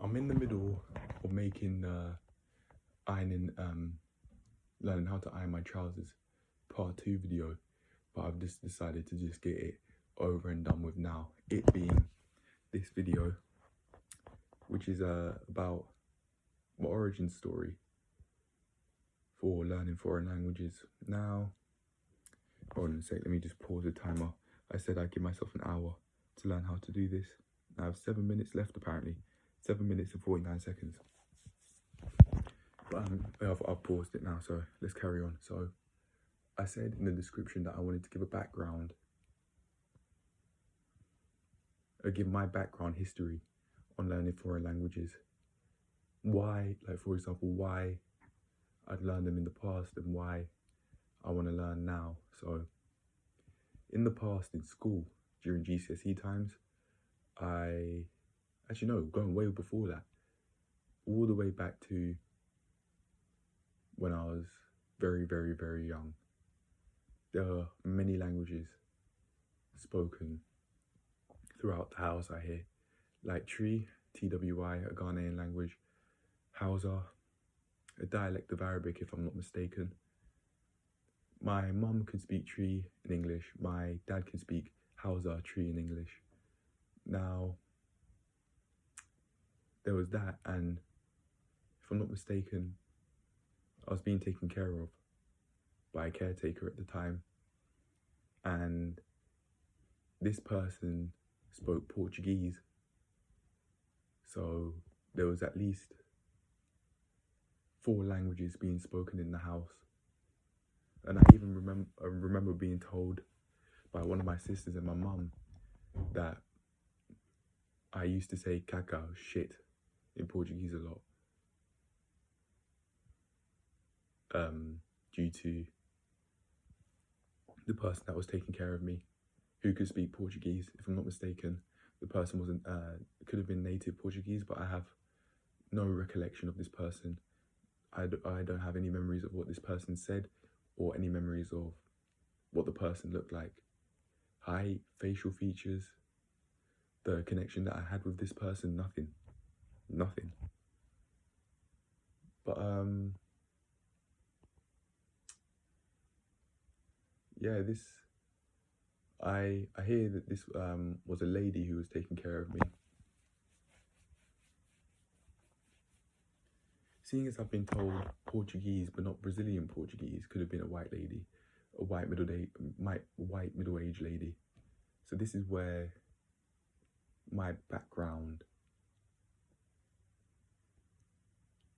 I'm in the middle of making ironing, learning how to iron my trousers part 2 video, but I've just decided to just get it over and done with now. It being this video, which is about my origin story for learning foreign languages. Now, hold on a sec, let me just pause the timer. I said I'd give myself an hour to learn how to do this. I have 7 minutes left apparently. 7 minutes and 49 seconds. But I've paused it now, so let's carry on. So I said in the description that I wanted to give a background, give my background history on learning foreign languages. Why, like for example, why I'd learned them in the past and why I want to learn now. So in the past in school, during GCSE times, going way before that, all the way back to when I was very, very, very young, there are many languages spoken throughout the house I hear, like Tree, TWI, a Ghanaian language, Hausa, a dialect of Arabic if I'm not mistaken. My mum can speak Tree in English, my dad can speak Hausa, Tree in English. Now, there was that, and if I'm not mistaken, I was being taken care of by a caretaker at the time, and this person spoke Portuguese, so there was at least 4 languages being spoken in the house. And I even remember being told by one of my sisters and my mum that I used to say cacao, shit, in Portuguese a lot, due to the person that was taking care of me, who could speak Portuguese. If I'm not mistaken, the person wasn't, could have been native Portuguese, but I have no recollection of this person. I don't have any memories of what this person said or any memories of what the person looked like. Height, facial features, the connection that I had with this person, nothing. But yeah, I hear that this was a lady who was taking care of me. Seeing as I've been told Portuguese but not Brazilian Portuguese, could have been a white lady, a white middle-aged lady. So this is where my background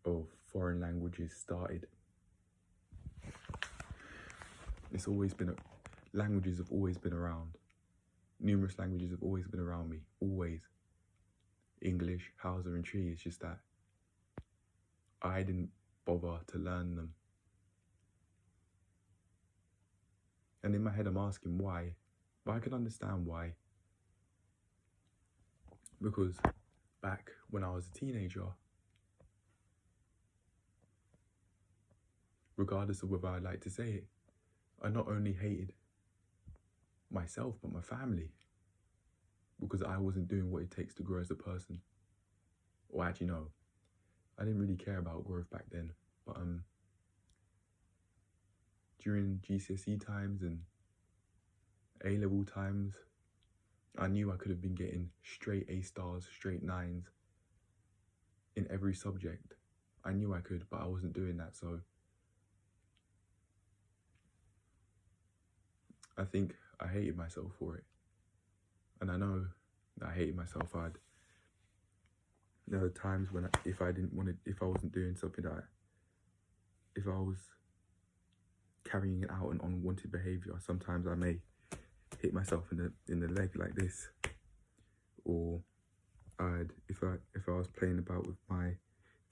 of foreign languages started. It's always been, languages have always been around. Numerous languages have always been around me, always. English, Hausa and Tree, it's just that I didn't bother to learn them. And in my head I'm asking why, but I can understand why. Because back when I was a teenager, regardless of whether I'd like to say it, I not only hated myself but my family, because I wasn't doing what it takes to grow as a person. Or actually no, I didn't really care about growth back then, but during GCSE times and A-level times, I knew I could have been getting straight A stars, straight 9s in every subject. I knew I could, but I wasn't doing that, so I think I hated myself for it. And I know that I hated myself. There were times when if I wasn't doing something if I was carrying it out an unwanted behaviour, sometimes I may hit myself in the leg like this, or if I was playing about with my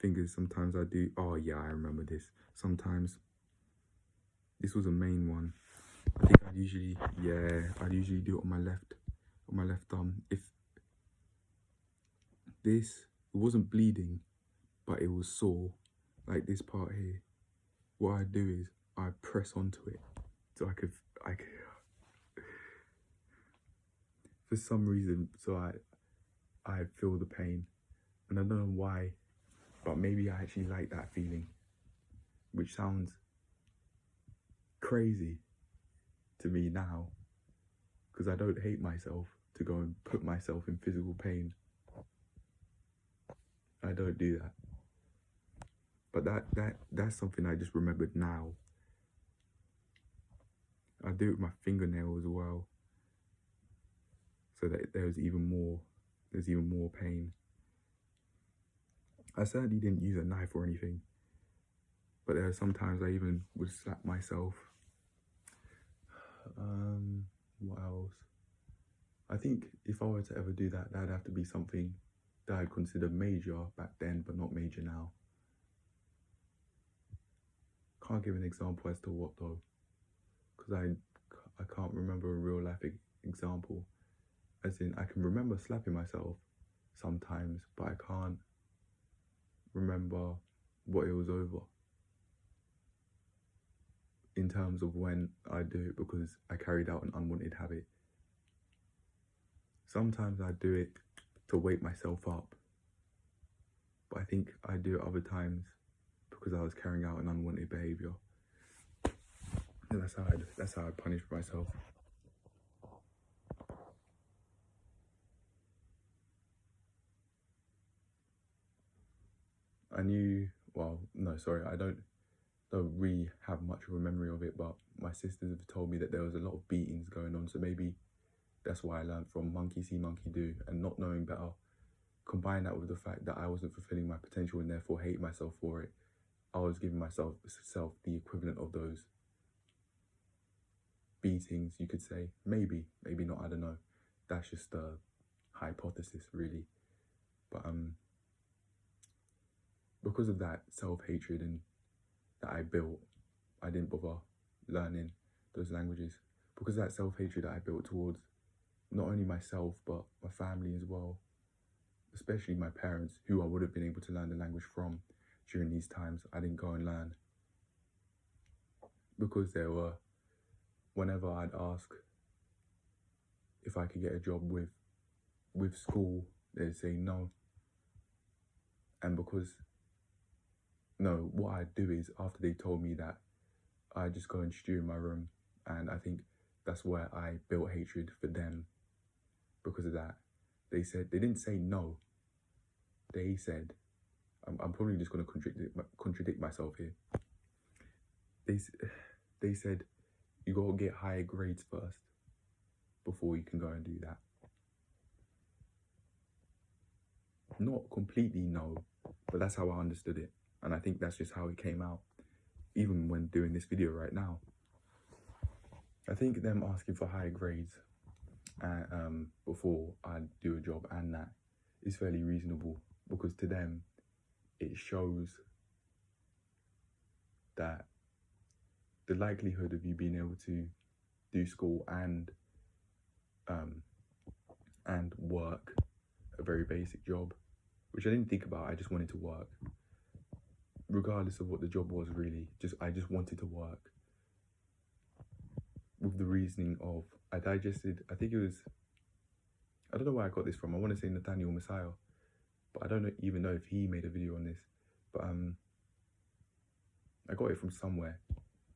fingers, sometimes I do. Oh yeah, I remember this. Sometimes this was a main one. I think I'd usually do it on my left thumb. If this, it wasn't bleeding, but it was sore, like this part here, what I'd do is I'd press onto it so I could for some reason, so I'd feel the pain, And I don't know why, but maybe I actually like that feeling, which sounds crazy to me now, because I don't hate myself to go and put myself in physical pain. I don't do that. But that's something I just remembered now. I do it with my fingernail as well, so that there's even more pain. I certainly didn't use a knife or anything, but there are sometimes I even would slap myself. What else? I think if I were to ever do that, that'd have to be something that I'd consider major back then, but not major now. Can't give an example as to what though, because I can't remember a real life example. As in, I can remember slapping myself sometimes, but I can't remember what it was over in terms of when I do it, because I carried out an unwanted habit. Sometimes I do it to wake myself up, but I think I do it other times because I was carrying out an unwanted behaviour. And that's how I punish myself. I don't really have much of a memory of it, but my sisters have told me that there was a lot of beatings going on, so maybe that's why I learned from monkey see, monkey do, and not knowing better. Combine that with the fact that I wasn't fulfilling my potential and therefore hate myself for it. I was giving myself the equivalent of those beatings, you could say. Maybe not, I don't know. That's just a hypothesis, really. But because of that self-hatred and that I built, I didn't bother learning those languages. Because of that self-hatred that I built towards not only myself, but my family as well, especially my parents, who I would have been able to learn the language from during these times, I didn't go and learn. Because whenever I'd ask if I could get a job with school, they'd say no. And what I'd do is, after they told me that, I'd just go and stew in my room. And I think that's where I built hatred for them because of that. They didn't say no. They said, I'm probably just going to contradict myself here. They said, you got to get higher grades first before you can go and do that. Not completely no, but that's how I understood it. And I think that's just how it came out, even when doing this video right now. I think them asking for higher grades before I do a job and that is fairly reasonable, because to them, it shows that the likelihood of you being able to do school and work a very basic job, which I didn't think about. I just wanted to work, regardless of what the job was. Really, I just wanted to work, with the reasoning of I think it was, I don't know where I got this from. I want to say Nathaniel Messiah, but I don't even know if he made a video on this. But I got it from somewhere,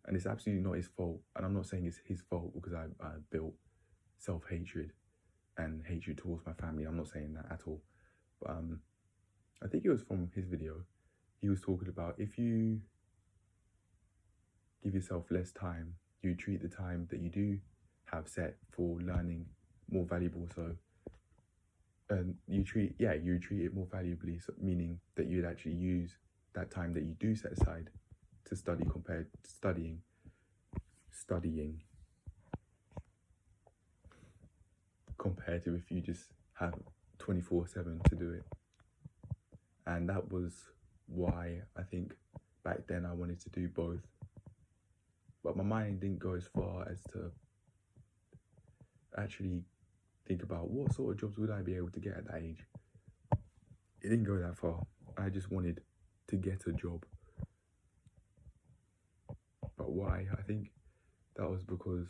and it's absolutely not his fault. And I'm not saying it's his fault because I built self-hatred and hatred towards my family. I'm not saying that at all. But I think it was from his video. He was talking about, if you give yourself less time, you treat the time that you do have set for learning more valuable. So you treat it more valuably, so meaning that you'd actually use that time that you do set aside to study compared to studying compared to if you just have 24/7 to do it. And that was why I think back then I wanted to do both, but my mind didn't go as far as to actually think about what sort of jobs would I be able to get at that age. It didn't go that far. I just wanted to get a job. But why? I think that was because,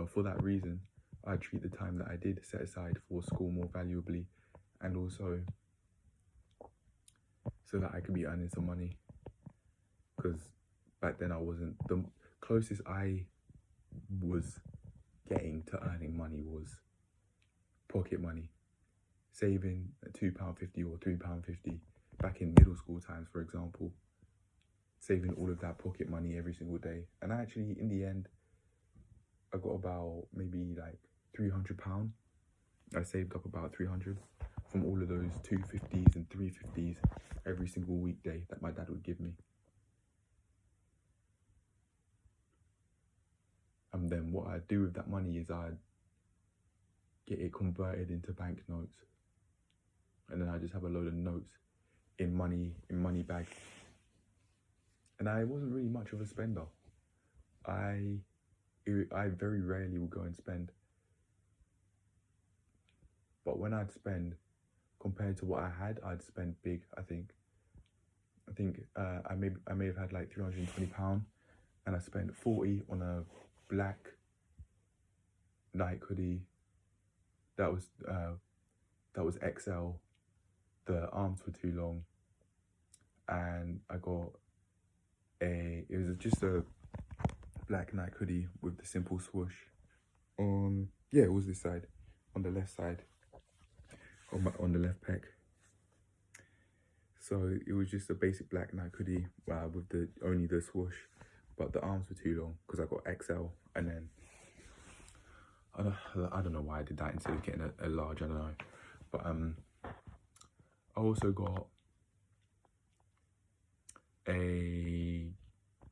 for that reason, I treat the time that I did set aside for school more valuably, and also so that I could be earning some money. Because back then I wasn't, the closest I was getting to earning money was pocket money, saving £2.50 or £3.50 back in middle school times, for example, saving all of that pocket money every single day. And actually, in the end, I got about maybe like £300. I saved up about 300 from all of those 250s and 350s every single weekday that my dad would give me. And then what I'd do with that money is I'd get it converted into banknotes, and then I just have a load of notes in money bag. And I wasn't really much of a spender. I very rarely would go and spend. But when I'd spend, compared to what I had, I'd spend big. I think I may have had like £320, and I spent 40 on a black Nike hoodie. That was XL. The arms were too long, and I got it was just a black Nike hoodie with the simple swoosh. Yeah, it was this side, on the left side, on the left pec. So it was just a basic black Nike hoodie with only the swoosh, but the arms were too long because I got XL, and then I don't know why I did that instead of getting a large. I don't know, but I also got a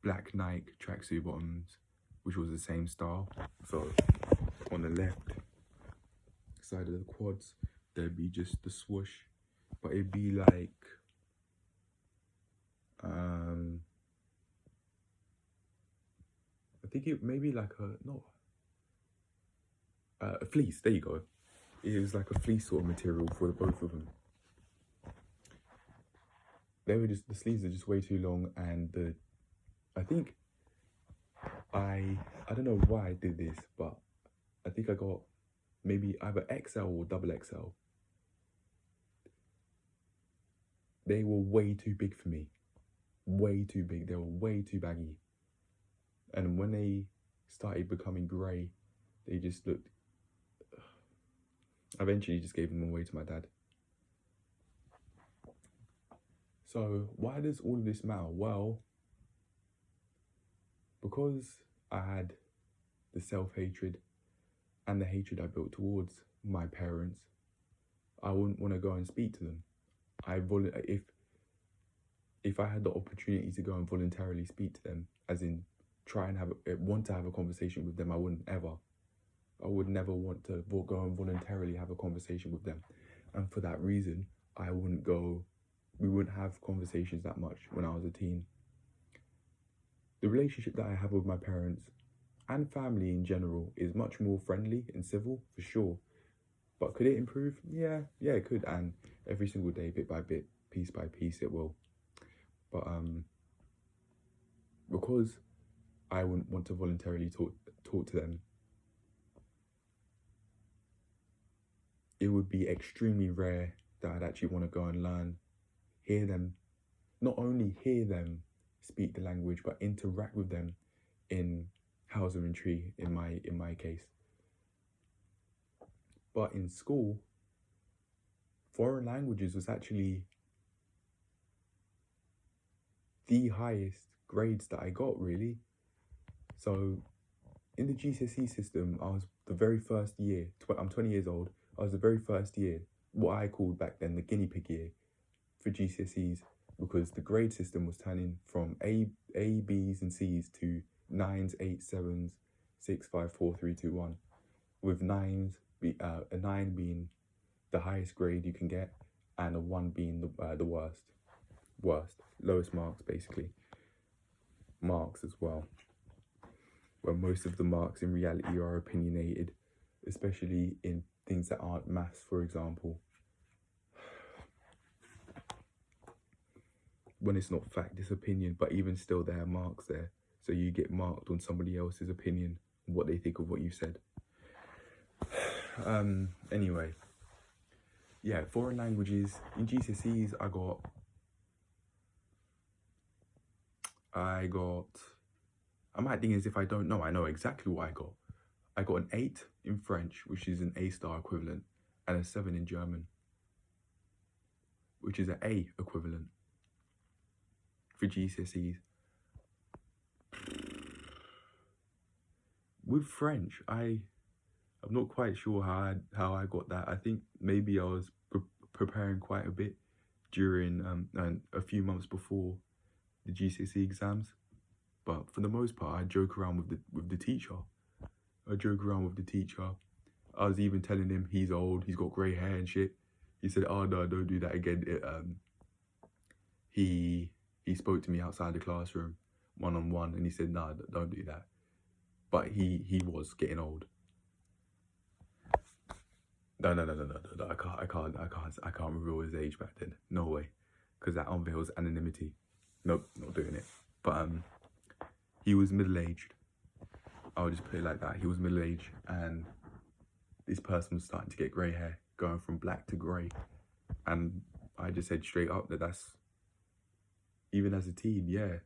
black Nike tracksuit bottoms, which was the same style. So on the left side of the quads, there'd be just the swoosh, but it'd be like I think it maybe like a fleece. There you go. It was like a fleece sort of material for both of them. The sleeves are just way too long, and I think I don't know why I did this, but I think I got maybe either XL or double XL. They were way too big for me. Way too big. They were way too baggy. And when they started becoming grey, they just looked... I eventually just gave them away to my dad. So why does all of this matter? Well, because I had the self-hatred and the hatred I built towards my parents, I wouldn't want to go and speak to them. If I had the opportunity to go and voluntarily speak to them, as in try and want to have a conversation with them, I would never want to go and voluntarily have a conversation with them. And for that reason, we wouldn't have conversations that much when I was a teen. The relationship that I have with my parents and family in general is much more friendly and civil, for sure. But could it improve? Yeah, it could. And every single day, bit by bit, piece by piece, it will. But because I wouldn't want to voluntarily talk to them, it would be extremely rare that I'd actually want to go and hear them, not only hear them speak the language, but interact with them in Hausa-and-Tree, in my case. But in school, foreign languages was actually the highest grades that I got, really. So in the GCSE system, I was the very first year, I'm 20 years old, I was the very first year, what I called back then the guinea pig year for GCSEs, because the grade system was turning from A, B's and C's to 9s, 8s, 7s, 6, 5, 4, 3, 2, 1, with a 9 being the highest grade you can get, and a 1 being the worst, lowest marks, basically. Marks as well, where most of the marks in reality are opinionated, especially in things that aren't maths, for example. When it's not fact, it's opinion, but even still there are marks there. So you get marked on somebody else's opinion, what they think of what you said. Anyway, yeah, foreign languages. In GCSEs, I got I might think as if I don't know. I know exactly what I got. I got an 8 in French, which is an A-star equivalent, and a 7 in German, which is an A equivalent for GCSEs. With French, I'm not quite sure how I got that. I think maybe I was preparing quite a bit during a few months before the GCSE exams, but for the most part, I joke around with the teacher. I was even telling him he's old, he's got grey hair and shit. He said, "Oh no, don't do that again." He spoke to me outside the classroom, one-on-one, and he said, "Nah, don't do that." But he was getting old. No. I can't reveal his age back then. No way, because that unveils anonymity. Nope, not doing it. But he was middle-aged. I'll just put it like that. He was middle-aged, and this person was starting to get grey hair, going from black to grey, and I just said straight up that that's, even as a teen, yeah.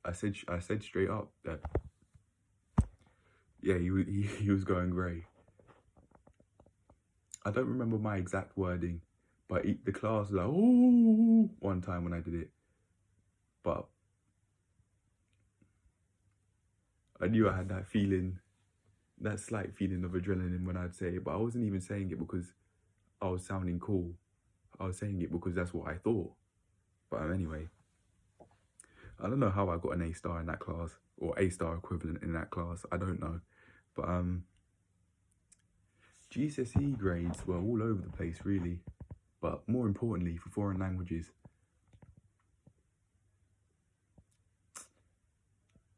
I said straight up that, yeah, he was going grey. I don't remember my exact wording, but the class was like, "Oh," one time when I did it. But I knew I had that feeling, that slight feeling of adrenaline when I'd say it, but I wasn't even saying it because I was sounding cool. I was saying it because that's what I thought. But anyway, I don't know how I got an A-star in that class, or A-star equivalent in that class. I don't know. But GCSE grades were all over the place, really. But more importantly, for foreign languages,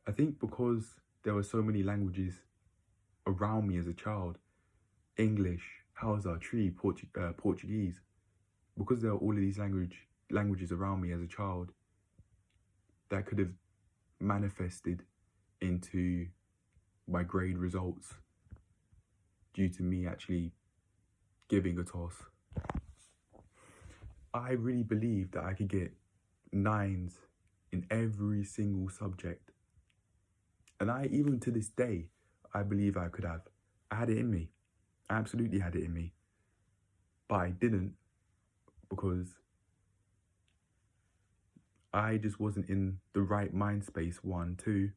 I think because there were so many languages around me as a child, English, Hausa, Tree, Portuguese, because there were all of these languages around me as a child, that could have manifested into my grade results due to me actually giving a toss. I really believed that I could get 9s in every single subject. And even to this day, I believe I could have. I had it in me. I absolutely had it in me. But I didn't, because I just wasn't in the right mind space, 1, 2.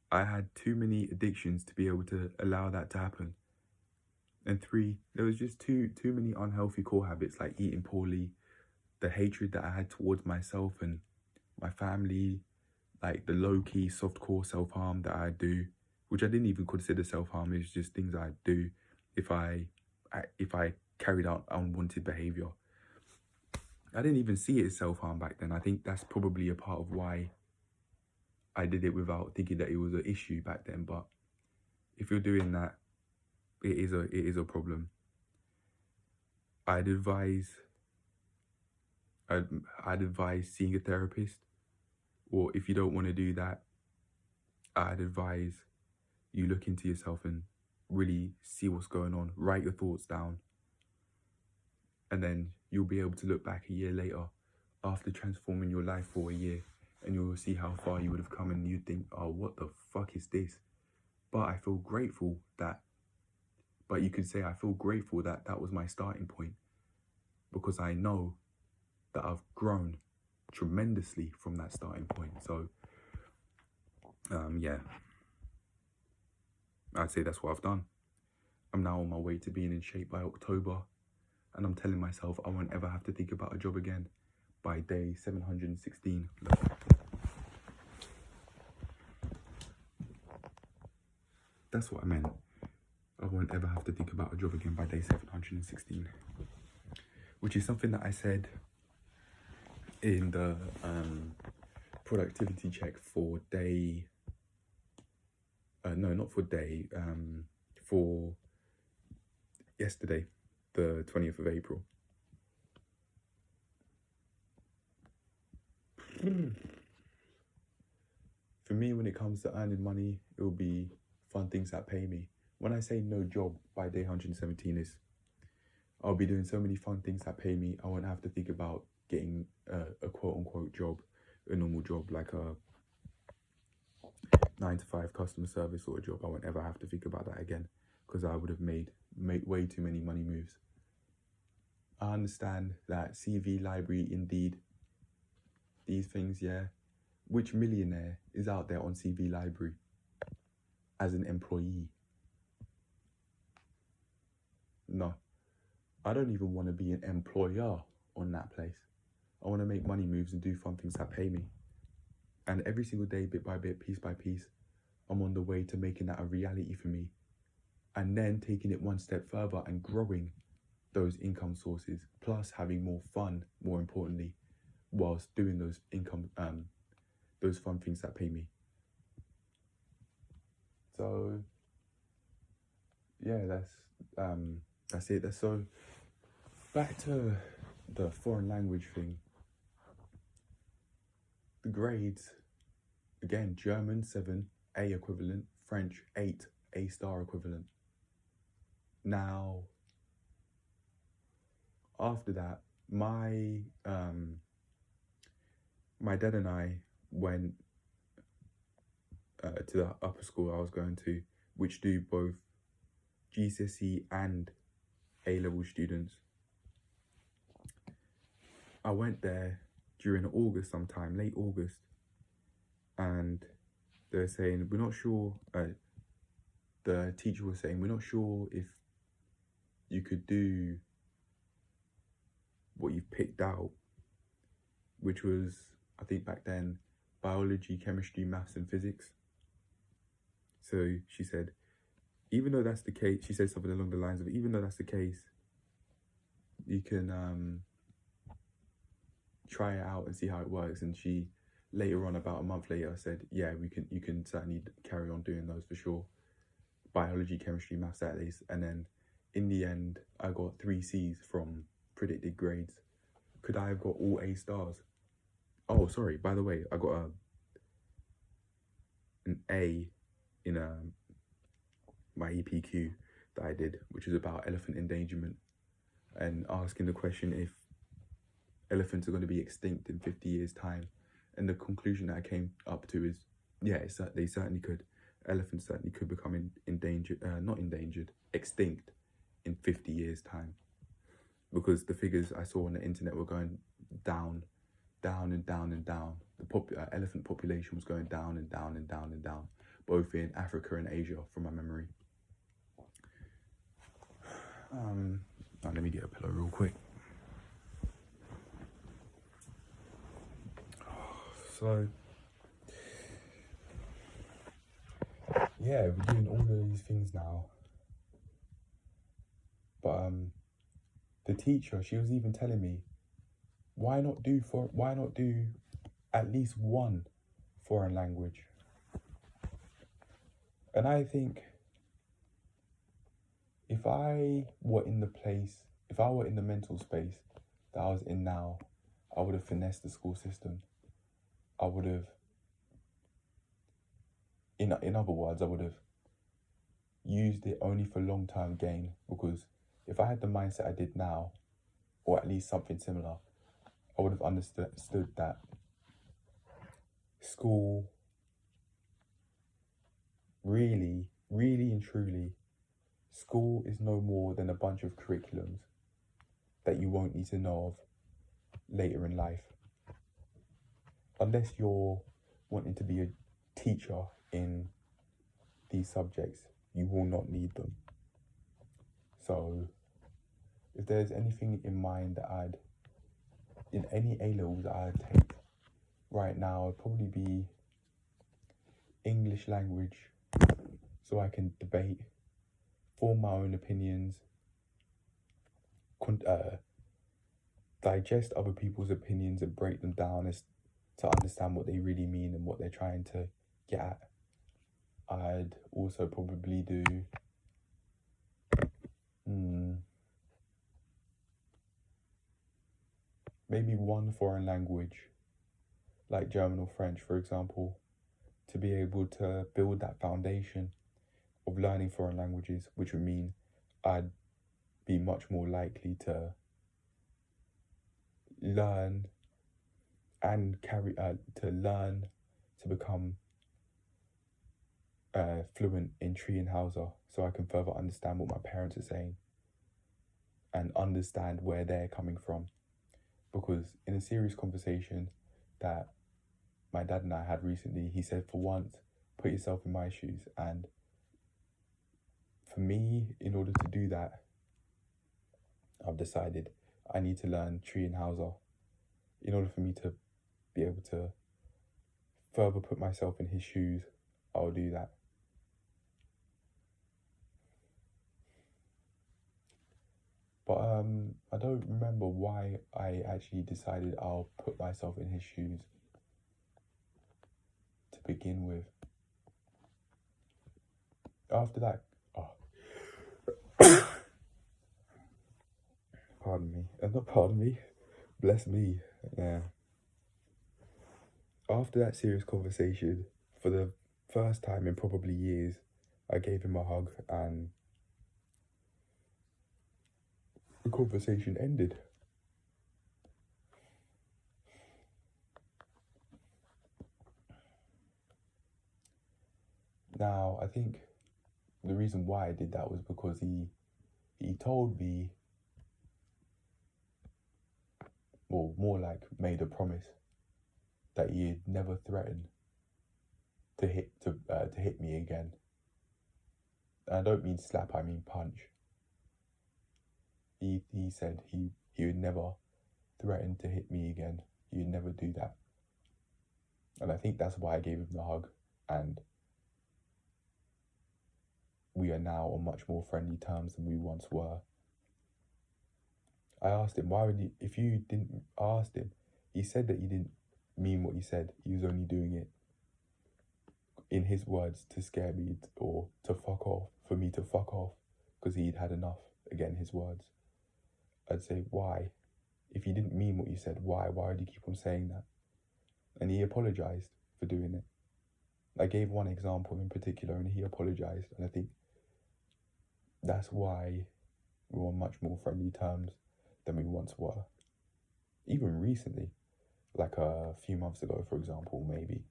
I had too many addictions to be able to allow that to happen. And 3, there was just too many unhealthy core habits, like eating poorly, the hatred that I had towards myself and my family, like the low-key soft-core self-harm that I do, which I didn't even consider self-harm. It's just things I'd do if I carried out unwanted behavior. I didn't even see it as self-harm back then. I think that's probably a part of why I did it without thinking that it was an issue back then. But if you're doing that, it is a problem. I'd advise seeing a therapist, or if you don't want to do that, I'd advise you look into yourself and really see what's going on. Write your thoughts down, and then you'll be able to look back a year later after transforming your life for a year, and you'll see how far you would have come, and you'd think, "Oh, what the fuck is this?" But I feel grateful that, but you could say, I feel grateful that that was my starting point, because I know that I've grown tremendously from that starting point. So yeah, I'd say that's what I've done. I'm now on my way to being in shape by October, and I'm telling myself I won't ever have to think about a job again by day 716. That's what I meant. I won't ever have to think about a job again by day 716, which is something that I said in the productivity check for day, no, not for day, for yesterday, the 20th of April. For me, when it comes to earning money, it will be fun things that pay me. When I say no job by day 117, I'll be doing so many fun things that pay me. I won't have to think about getting a quote-unquote job, a normal job, like a 9 to 5 customer service sort of job. I won't ever have to think about that again, because I would have made way too many money moves. I understand that CV library, Indeed, these things, yeah. Which millionaire is out there on CV library as an employee? No. I don't even want to be an employer on that place. I want to make money moves and do fun things that pay me. And every single day, bit by bit, piece by piece, I'm on the way to making that a reality for me. And then taking it one step further and growing those income sources, plus having more fun, more importantly, whilst doing those those fun things that pay me. So yeah, that's it. So back to the foreign language thing. The grades, again, German 7, A equivalent, French 8, A star equivalent. Now, after that, my dad and I went to the upper school I was going to, which do both GCSE and A-level students. I went there during August sometime, late August, and they're saying, we're not sure, the teacher was saying, we're not sure if you could do what you've picked out, which was, I think back then, biology, chemistry, maths and physics. So she said, even though that's the case, she said something along the lines of, even though that's the case, you can try it out and see how it works. And she later on, about a month later, said, yeah, you can certainly carry on doing those for sure. Biology, chemistry, maths, at least. And then in the end, I got 3 C's from predicted grades. Could I have got all A stars? Oh, sorry, by the way, I got an A in my EPQ that I did, which is about elephant endangerment, and asking the question if elephants are going to be extinct in 50 years' time. And the conclusion that I came up to is, yeah, they certainly could. Elephants certainly could become extinct in 50 years' time. Because the figures I saw on the internet were going down, down and down and down. The elephant population was going down and down and down and down, both in Africa and Asia, from my memory. Let me get a pillow real quick. So, yeah, we're doing all of these things now. But the teacher, she was even telling me, why not do at least one foreign language? And I think if I were in the mental space that I was in now, I would have finessed the school system. I would have, in other words, I would have used it only for long-term gain, because if I had the mindset I did now, or at least something similar, I would have understood that school really, really and truly, school is no more than a bunch of curriculums that you won't need to know of later in life. Unless you're wanting to be a teacher in these subjects, you will not need them. So if there's anything in mind that in any A-levels that I'd take right now, it'd probably be English language, so I can debate, form my own opinions, digest other people's opinions and break them down to understand what they really mean and what they're trying to get at. I'd also probably do maybe one foreign language, like German or French, for example, to be able to build that foundation of learning foreign languages, which would mean I'd be much more likely to learn and to become fluent in Tree and Hausa, so I can further understand what my parents are saying and understand where they're coming from. Because in a serious conversation that my dad and I had recently, he said, for once, put yourself in my shoes. And for me, in order to do that, I've decided I need to learn Tree and Hausa in order for me to be able to further put myself in his shoes. I'll do that. But I don't remember why I actually decided I'll put myself in his shoes to begin with. After that, pardon me, not pardon me, bless me, yeah. After that serious conversation, for the first time in probably years, I gave him a hug and the conversation ended. Now, I think the reason why I did that was because he told me, or more like made a promise, that he'd never threaten to hit me again. And I don't mean slap, I mean punch. He said he would never threaten to hit me again. He would never do that. And I think that's why I gave him the hug. And we are now on much more friendly terms than we once were. I asked him, if you didn't ask him, he said that he didn't mean what he said. He was only doing it, in his words, to scare me or to fuck off, for me to fuck off, because he'd had enough. Again, his words. I'd say, why? If you didn't mean what you said, why? Why would you keep on saying that? And he apologized for doing it. I gave one example in particular and he apologized. And I think that's why we're on much more friendly terms than we once were. Even recently, like a few months ago, for example, maybe.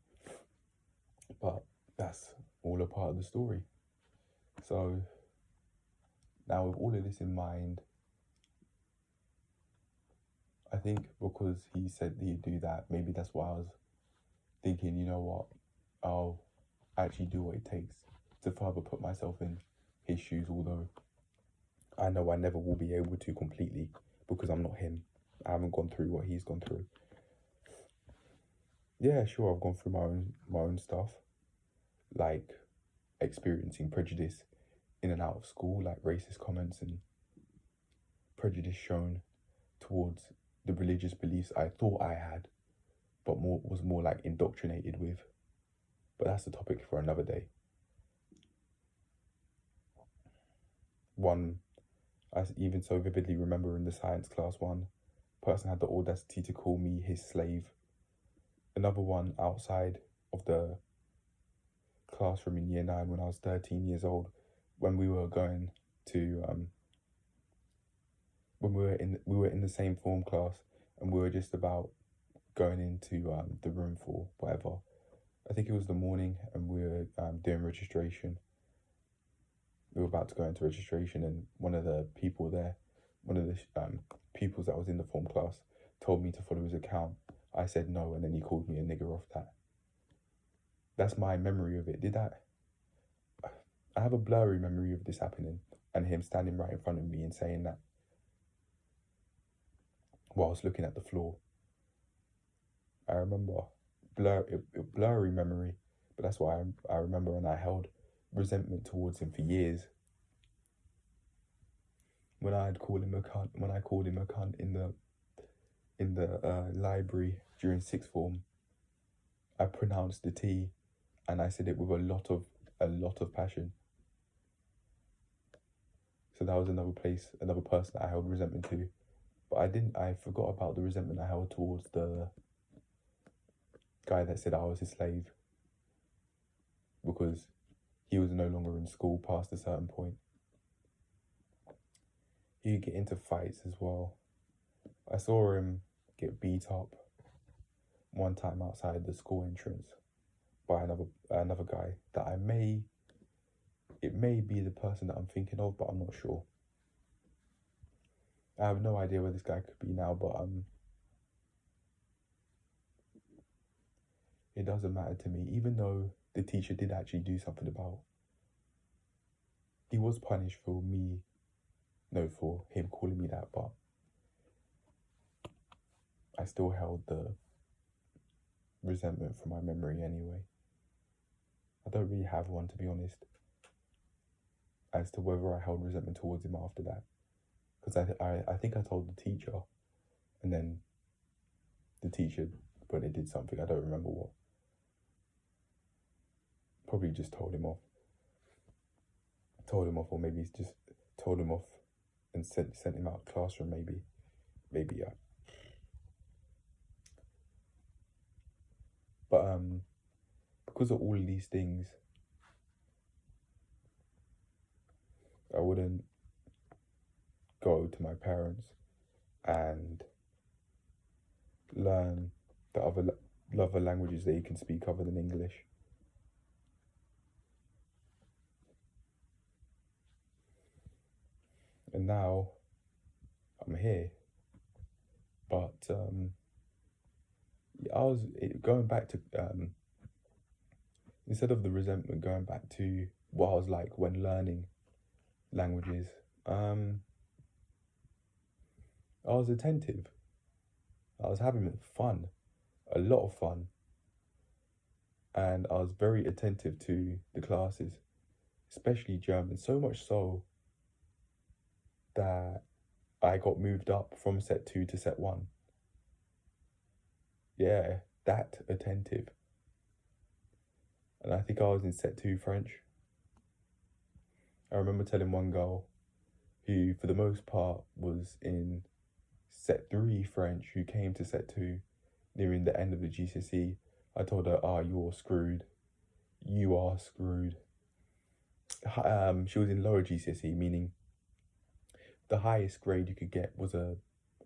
But that's all a part of the story. So now with all of this in mind, I think because he said he'd do that, maybe that's why I was thinking, you know what, I'll actually do what it takes to further put myself in his shoes, although I know I never will be able to completely because I'm not him. I haven't gone through what he's gone through. Yeah, sure, I've gone through my own stuff, like experiencing prejudice in and out of school, like racist comments and prejudice shown towards the religious beliefs I thought I had, but was more like indoctrinated with. But that's a topic for another day. One, I even so vividly remember in the science class, one person had the audacity to call me his slave. Another one outside of the classroom in year 9 when I was 13 years old, when we were going to when we were in the same form class and we were just about going into the room for whatever. I think it was the morning and we were doing registration. We were about to go into registration and one of the people there, one of the pupils that was in the form class, told me to follow his account. I said no, and then he called me a nigger off that. That's my memory of it. I have a blurry memory of this happening and him standing right in front of me and saying that whilst looking at the floor. I remember blurry memory, but that's why I remember, and I held resentment towards him for years. When I called him a cunt in the library during sixth form, I pronounced the T, and I said it with a lot of passion. So that was another person that I held resentment to. But I forgot about the resentment I held towards the guy that said I was his slave. Because he was no longer in school past a certain point. He'd get into fights as well. I saw him get beat up one time outside the school entrance by another guy that it may be the person that I'm thinking of, but I'm not sure. I have no idea where this guy could be now, but it doesn't matter to me, even though the teacher did actually do something about. He was punished for him calling me that, but I still held the resentment from my memory anyway. I don't really have one, to be honest, as to whether I held resentment towards him after that. Because I think I told the teacher, and then the teacher, when they did something, I don't remember what, probably just told him off, or maybe he's just told him off and sent him out of the classroom, maybe yeah. But because of all of these things, I wouldn't go to my parents and learn the other languages that you can speak other than English. And now I'm here, but I was going back to instead of the resentment, going back to what I was like when learning languages. I was attentive. I was having fun, a lot of fun, and I was very attentive to the classes, especially German, so much so that I got moved up from set 2 to set 1. Yeah, that attentive. And I think I was in set 2 French. I remember telling one girl who, for the most part, was in set 3 French, who came to set 2 nearing the end of the GCSE. I told her, you're screwed. You are screwed. She was in lower GCSE, meaning the highest grade you could get was a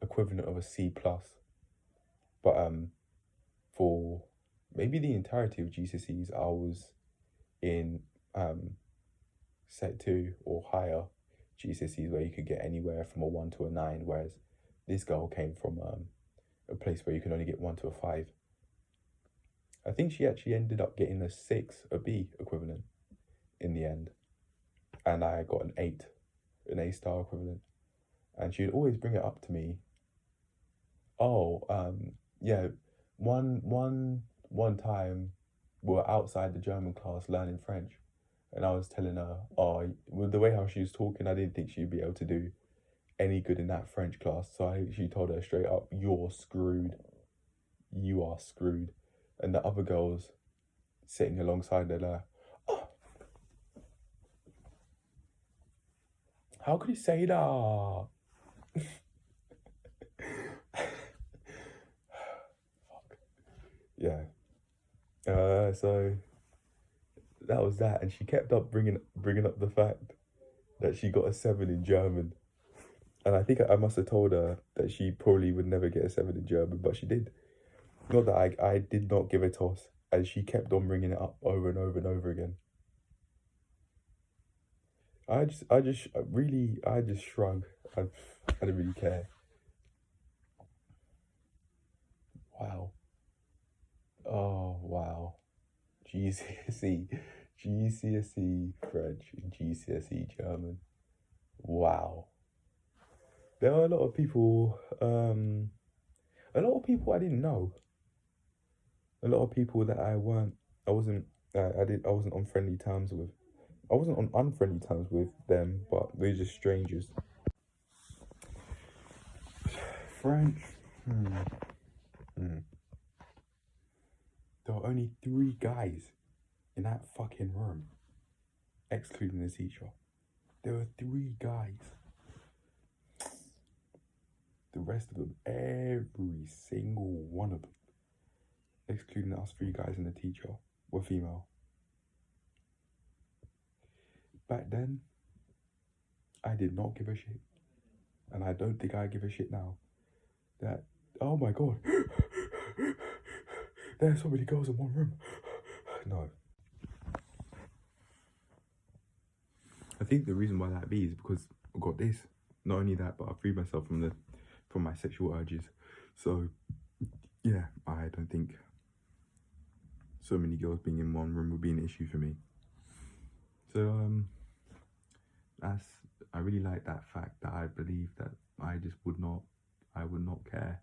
equivalent of a C+. But for maybe the entirety of GCSEs, I was in set 2 or higher GCSEs, where you could get anywhere from a 1 to a 9, whereas this girl came from a place where you can only get 1 to a 5. I think she actually ended up getting a 6, a B equivalent in the end, and I got an 8, an A-star equivalent. And she'd always bring it up to me. Yeah, one time we were outside the German class learning French, and I was telling her, with the way how she was talking, I didn't think she'd be able to do any good in that French class. So she told her straight up, "You're screwed. You are screwed." And the other girls sitting alongside her, like, "Oh, how could you say that?" Yeah. So that was that, and she kept up bringing up the fact that she got a 7 in German, and I think I must have told her that she probably would never get a 7 in German, but she did. Not that I did not give a toss, and she kept on bringing it up over and over and over again. I just shrug. I didn't really care. Wow. Oh, wow. GCSE French and GCSE German. Wow. There are a lot of people I didn't know. A lot of people that I wasn't on friendly terms with. I wasn't on unfriendly terms with them, but they're just strangers. French. There were only 3 guys in that fucking room, excluding the teacher. There were 3 guys. The rest of them, every single one of them, excluding us 3 guys and the teacher, were female. Back then, I did not give a shit. And I don't think I give a shit now. That oh my God, there are so many girls in one room. No. I think the reason why that be is because I got this. Not only that, but I freed myself from my sexual urges. So yeah, I don't think so many girls being in one room would be an issue for me. So that's, I really like that fact that I believe that I would not care.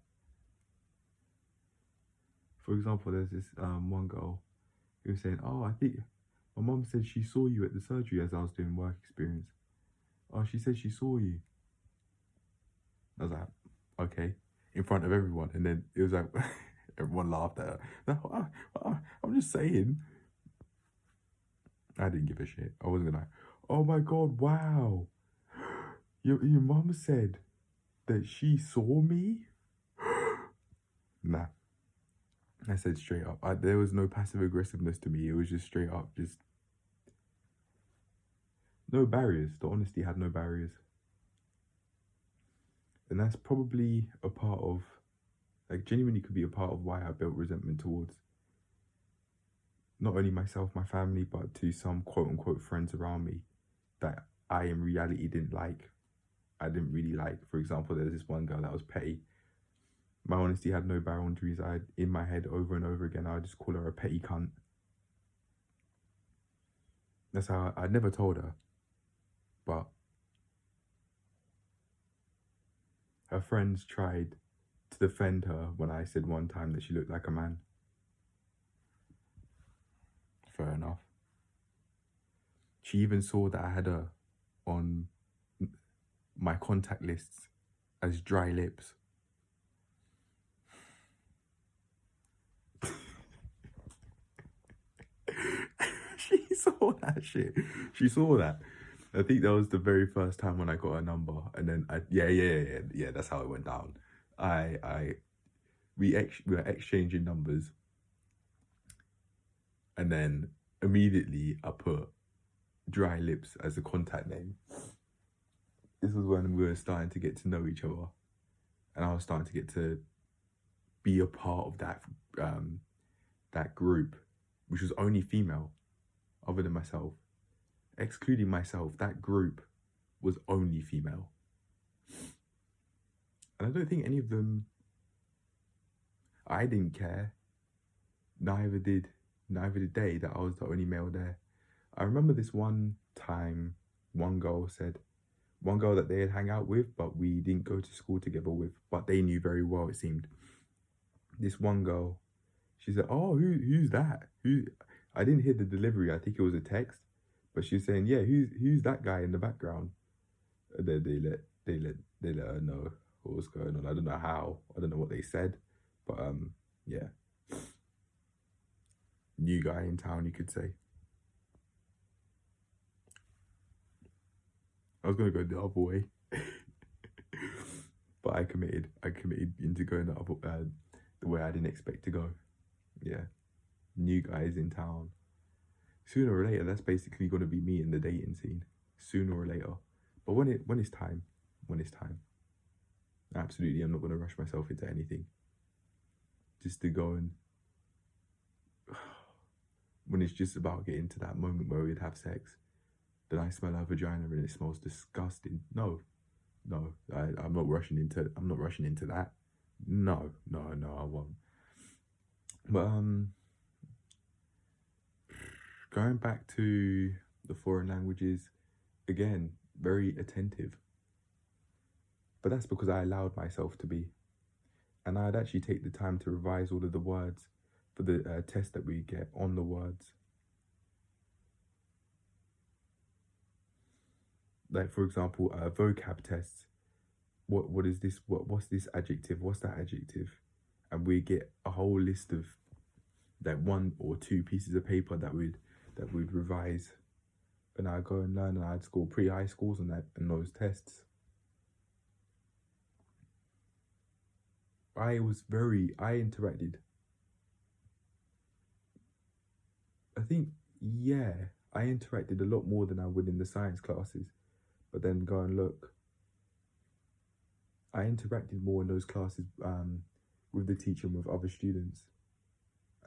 For example, there's this one girl who was saying, oh, I think my mum said she saw you at the surgery as I was doing work experience. Oh, she said she saw you. I was like, okay, in front of everyone. And then it was like, everyone laughed at her. No, I'm just saying. I didn't give a shit. I wasn't like, oh my God, wow. Your mum said that she saw me? Nah. I said straight up. There was no passive aggressiveness to me. It was just straight up, just no barriers. The honesty had no barriers. And that's probably a part of, like, genuinely could be a part of why I built resentment towards not only myself, my family, but to some quote unquote friends around me that I in reality didn't like. I didn't really like. For example, there's this one girl that was petty. My honesty had no boundaries. In my head over and over again, I would just call her a petty cunt. That's how I never told her, but her friends tried to defend her when I said one time that she looked like a man. Fair enough. She even saw that I had her on my contact lists as dry lips. She saw that shit. She saw that. I think that was the very first time when I got her number, and then yeah. That's how it went down. We were exchanging numbers, and then immediately I put dry lips as a contact name. This was when we were starting to get to know each other, and I was starting to get to be a part of that group, which was only female, other than myself. Excluding myself, that group was only female. And I don't think any of them, I didn't care. Neither did they, that I was the only male there. I remember this one time, one girl that they had hung out with, but we didn't go to school together with, but they knew very well, it seemed. This one girl, she said, oh, who's that? I didn't hear the delivery, I think it was a text, but she was saying, yeah, who's that guy in the background? And then they let her know what was going on. I don't know how, I don't know what they said, but yeah. New guy in town, you could say. I was gonna go the other way, but I committed into going the way I didn't expect to go. Yeah, new guys in town. Sooner or later, that's basically gonna be me in the dating scene. Sooner or later, but when it's time, absolutely, I'm not gonna rush myself into anything. Just to go and when it's just about getting to that moment where we'd have sex, then I smell her vagina and it smells disgusting. No, I'm not rushing into that. No, I won't. But going back to the foreign languages, again, very attentive. But that's because I allowed myself to be. And I'd actually take the time to revise all of the words for the test that we get on the words. Like, for example, vocab tests. What is this? What's this adjective? What's that adjective? And we get a whole list of like 1 or 2 pieces of paper that we'd revise, and I'd go and learn, and I'd score pretty high scores on those tests. I interacted. I think, yeah, I interacted a lot more than I would in the science classes. But then go and look, I interacted more in those classes with the teacher and with other students,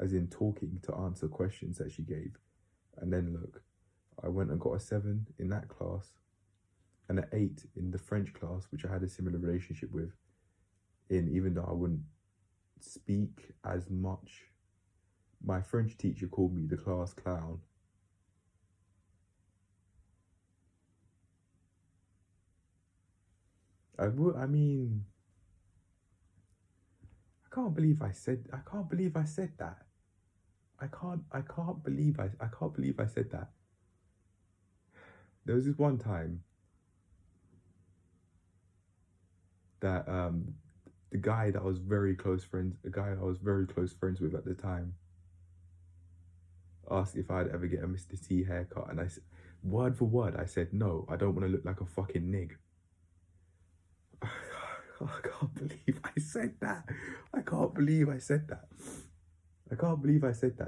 as in talking to answer questions that she gave. And then look, I went and got a 7 in that class and an 8 in the French class, which I had a similar relationship with, even though I wouldn't speak as much. My French teacher called me the class clown. I can't believe I said that. I can't believe I said that. There was this one time that the guy that I was very close friends with at the time, asked if I'd ever get a Mr. T haircut, and I said, word for word, I said no. I don't want to look like a fucking nig. I can't believe I said that. I can't believe I said that.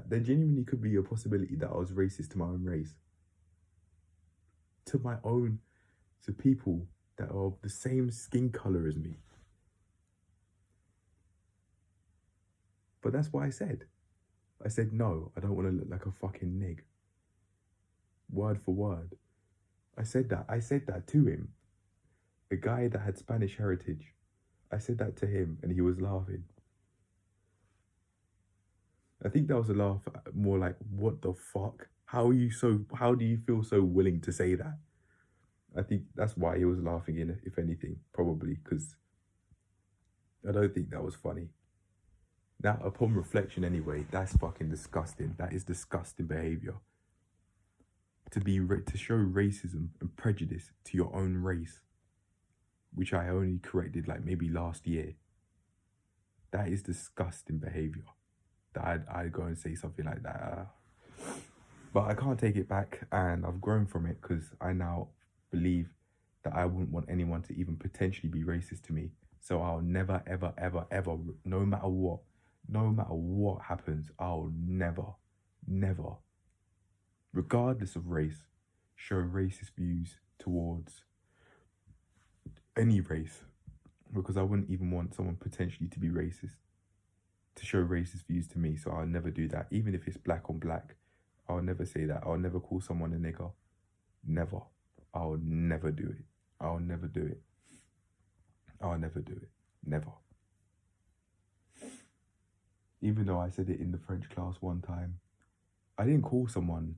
There genuinely could be a possibility that I was racist to my own race. To people that are of the same skin color as me. But that's what I said. I said, no, I don't want to look like a fucking nig. Word for word. I said that to him. A guy that had Spanish heritage. I said that to him and he was laughing. I think that was a laugh more like, what the fuck? How do you feel so willing to say that? I think that's why he was laughing, if anything, probably, because I don't think that was funny. Now, upon reflection anyway, that's fucking disgusting. That is disgusting behaviour. To show racism and prejudice to your own race, which I only corrected like maybe last year. That is disgusting behaviour. That I'd go and say something like that. But I can't take it back, and I've grown from it because I now believe that I wouldn't want anyone to even potentially be racist to me. So I'll never, ever, ever, ever, no matter what happens, I'll never, regardless of race, show racist views towards any race, because I wouldn't even want someone potentially to be racist to show racist views to me. So I'll never do that. Even if it's black on black, I'll never say that. I'll never call someone a nigger. Never. I'll never do it. I'll never do it. Never. Even though I said it in the French class one time, I didn't call someone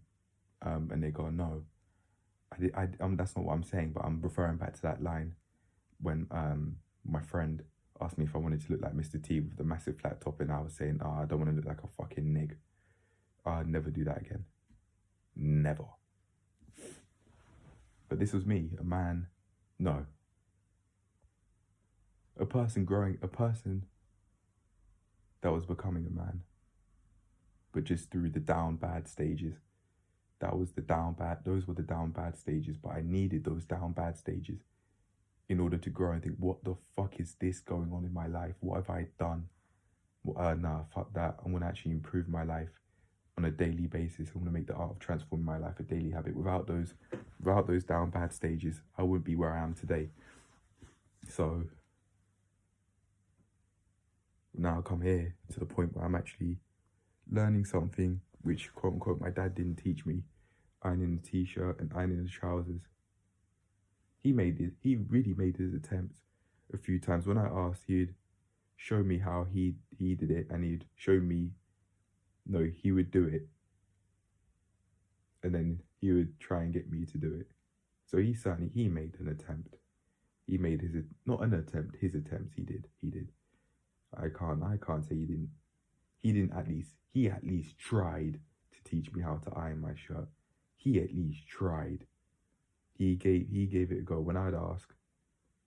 a nigger. No, that's not what I'm saying. But I'm referring back to that line when my friend asked me if I wanted to look like Mr. T with the massive flat top, and I was saying, I don't want to look like a fucking nig. I'd never do that again. Never. But this was me, a man. No. A person that was becoming a man. But just through the down bad stages. Those were the down bad stages, but I needed those down bad stages in order to grow and think, what the fuck is this going on in my life? What have I done? Nah, fuck that. I'm gonna actually improve my life on a daily basis. I'm gonna make the art of transforming my life a daily habit. Without those down bad stages, I wouldn't be where I am today. So now I come here to the point where I'm actually learning something which, quote unquote, my dad didn't teach me. Ironing the t-shirt and ironing the trousers. He really made his attempts a few times. When I asked, he'd show me how he did it, and he'd show me, no, he would do it. And then he would try and get me to do it. So he made an attempt. He made his attempts, he did. I can't say he didn't. He at least tried to teach me how to iron my shirt. He at least tried. He gave it a go. When I'd ask,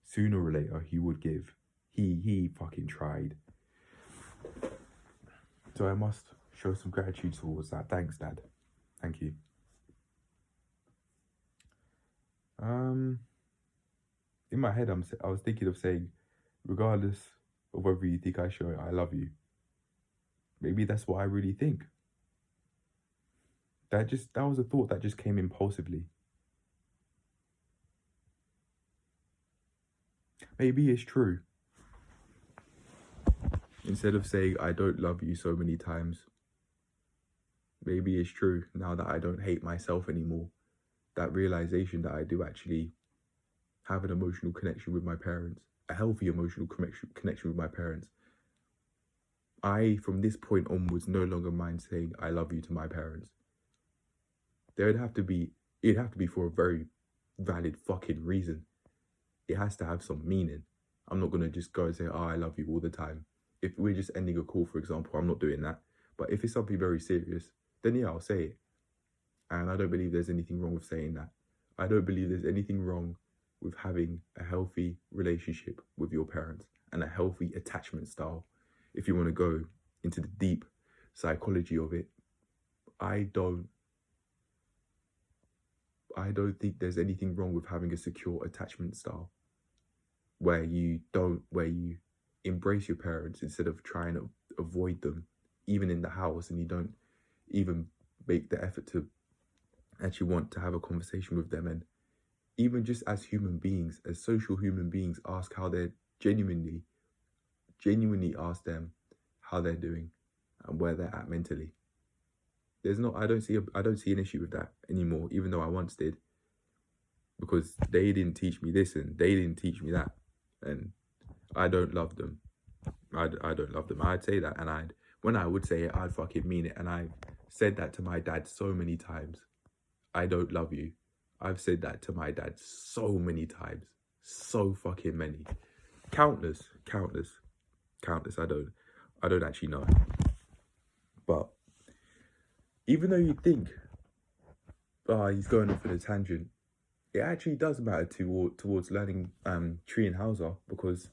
sooner or later he would give. He fucking tried. So I must show some gratitude towards that. Thanks, Dad. Thank you. In my head, I was thinking of saying, regardless of whether you think I show it, I love you. Maybe that's what I really think. That was a thought that just came impulsively. Maybe it's true. Instead of saying I don't love you so many times, maybe it's true now that I don't hate myself anymore. That realization that I do actually have an emotional connection with my parents, a healthy emotional connection with my parents. I, from this point onwards, no longer mind saying I love you to my parents. It'd have to be for a very valid fucking reason. It has to have some meaning. I'm not gonna just go and say, oh, I love you all the time. If we're just ending a call, for example, I'm not doing that. But if it's something very serious, then yeah, I'll say it. And I don't believe there's anything wrong with saying that. I don't believe there's anything wrong with having a healthy relationship with your parents and a healthy attachment style. If you want to go into the deep psychology of it, I don't think there's anything wrong with having a secure attachment style where you embrace your parents instead of trying to avoid them, even in the house, and you don't even make the effort to actually want to have a conversation with them. And even just as human beings, as social human beings, ask how they're genuinely ask them how they're doing and where they're at mentally. I don't see an issue with that anymore, even though I once did, because they didn't teach me this and they didn't teach me that, and I don't love them. I don't love them. I'd say that, and when I would say it, I'd fucking mean it. And I've said that to my dad so many times. I don't love you. I've said that to my dad so many times. So fucking many. Countless. I don't actually know. But even though you think, he's going off on a tangent, it actually does matter towards learning Tree and Hausa, because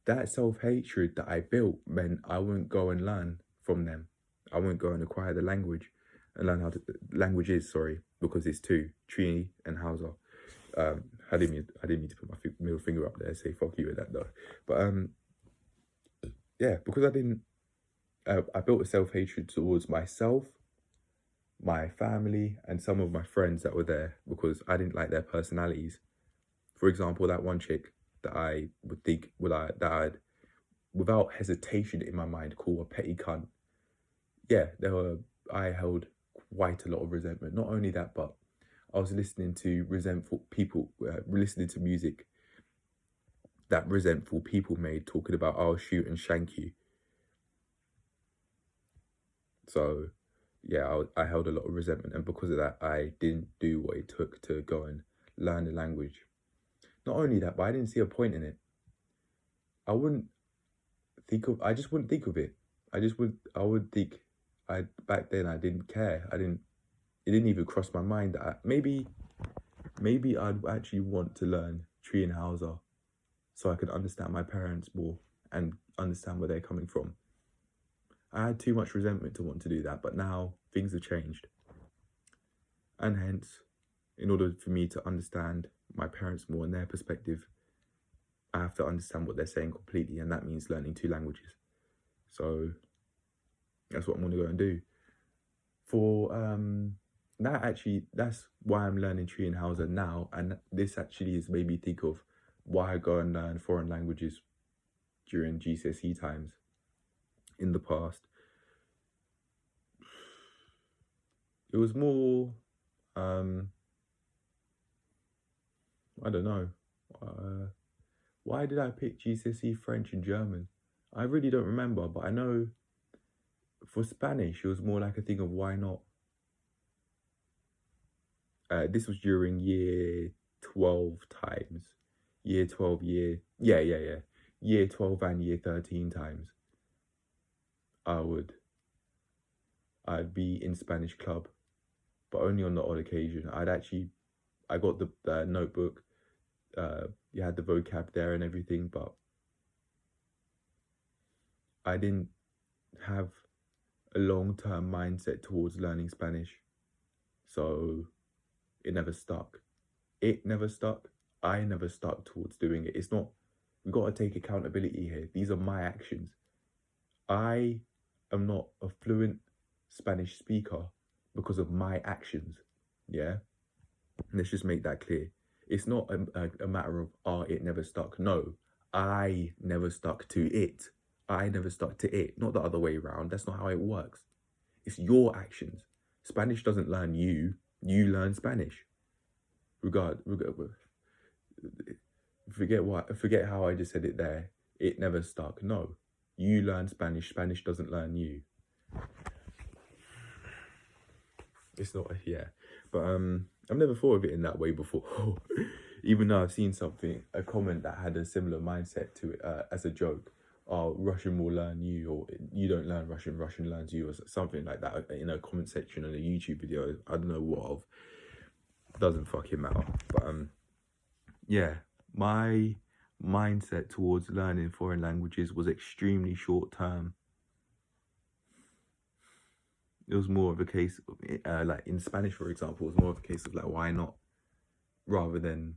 that self-hatred that I built meant I wouldn't go and learn from them. I wouldn't go and acquire the language and learn languages, because it's two, Tree and Hausa. I didn't mean to put my middle finger up there and say fuck you with that though. But yeah, because I built a self-hatred towards myself, my family, and some of my friends that were there, because I didn't like their personalities. For example, that one chick that I would think that I'd, without hesitation in my mind, call a petty cunt. Yeah, I held quite a lot of resentment. Not only that, but I was listening to resentful people, listening to music that resentful people made, talking about, I'll shoot and shank you. So yeah, I held a lot of resentment, and because of that, I didn't do what it took to go and learn the language. Not only that, but I didn't see a point in it. I just wouldn't think of it. I would think, back then I didn't care. It didn't even cross my mind that maybe I'd actually want to learn Tree and Hausa so I could understand my parents more and understand where they're coming from. I had too much resentment to want to do that, but now things have changed. And hence, in order for me to understand my parents more and their perspective, I have to understand what they're saying completely, and that means learning two languages. So that's what I'm going to go and do. For that's why I'm learning Tree and Hausa now, and this actually has made me think of why I go and learn foreign languages during GCSE times in the past. It was more, I don't know, why did I pick GCSE French and German? I really don't remember, but I know for Spanish, it was more like a thing of why not. This was during year 12 times. Year 12, year 12 and year 13 times. I'd be in Spanish club, but only on the odd occasion. I got the notebook, you had the vocab there and everything, but I didn't have a long-term mindset towards learning Spanish. So it never stuck. I never stuck towards doing it. It's not, we got to take accountability here. These are my actions. I am not a fluent Spanish speaker because of my actions. Yeah, let's just make that clear. It's not a matter of, it never stuck. No, I never stuck to it. I never stuck to it, not the other way around. That's not how it works. It's your actions. Spanish doesn't learn you. You learn Spanish. Forget how I just said it there. It never stuck. No. You learn Spanish. Spanish doesn't learn you. It's not, yeah. But I've never thought of it in that way before. Even though I've seen a comment that had a similar mindset to it as a joke. Oh, Russian will learn you, or you don't learn Russian, Russian learns you, or something like that in a comment section on a YouTube video. I don't know what of. Doesn't fucking matter. But yeah, my mindset towards learning foreign languages was extremely short term. It was more of a case of, like in Spanish, for example, it was more of a case of like, why not? Rather than,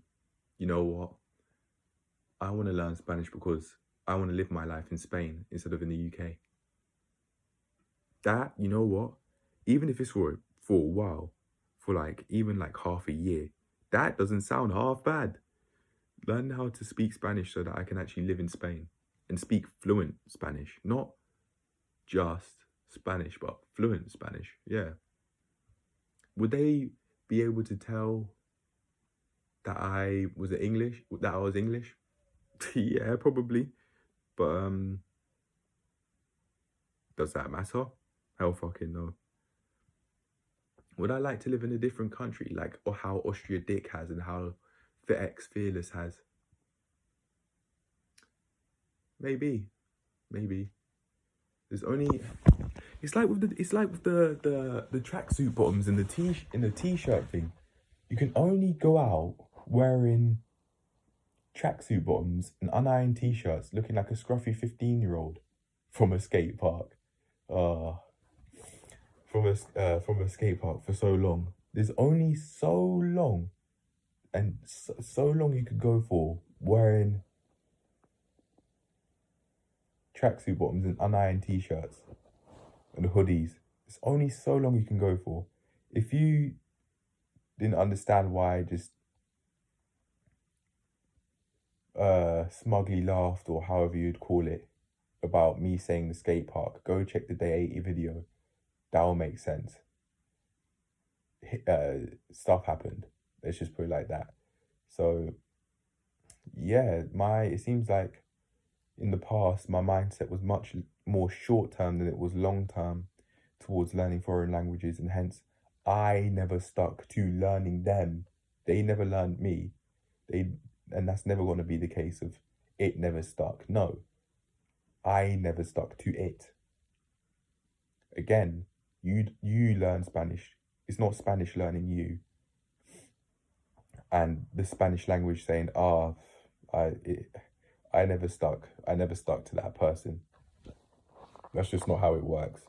you know what? I want to learn Spanish because I want to live my life in Spain instead of in the UK. That, you know what? Even if it's for a while, for like even like half a year, that doesn't sound half bad. Learn how to speak Spanish so that I can actually live in Spain and speak fluent Spanish, not just Spanish, but fluent Spanish. Yeah. Would they be able to tell that I was English? Yeah, probably. But does that matter? Hell fucking no. Would I like to live in a different country, like or how Austria Dick has and how FitX Fearless has? Maybe. There's only. It's like with the tracksuit bottoms and the t-shirt thing. You can only go out wearing tracksuit bottoms and unironed t-shirts, looking like a scruffy 15-year-old from a skate park. From a skate park for so long. There's only so long, and so long you could go for wearing tracksuit bottoms and unironed t-shirts and hoodies. It's only so long you can go for. If you didn't understand why I just smugly laughed, or however you'd call it, about me saying the skate park, go check the Day 80 video. That'll make sense. Stuff happened. Let's just put it like that. So yeah, it seems like in the past my mindset was much more short term than it was long term towards learning foreign languages, and hence I never stuck to learning them. They never learned me. And that's never going to be the case of it never stuck. No, I never stuck to it. Again, you learn Spanish. It's not Spanish learning you. And the Spanish language saying, I never stuck. I never stuck to that person. That's just not how it works.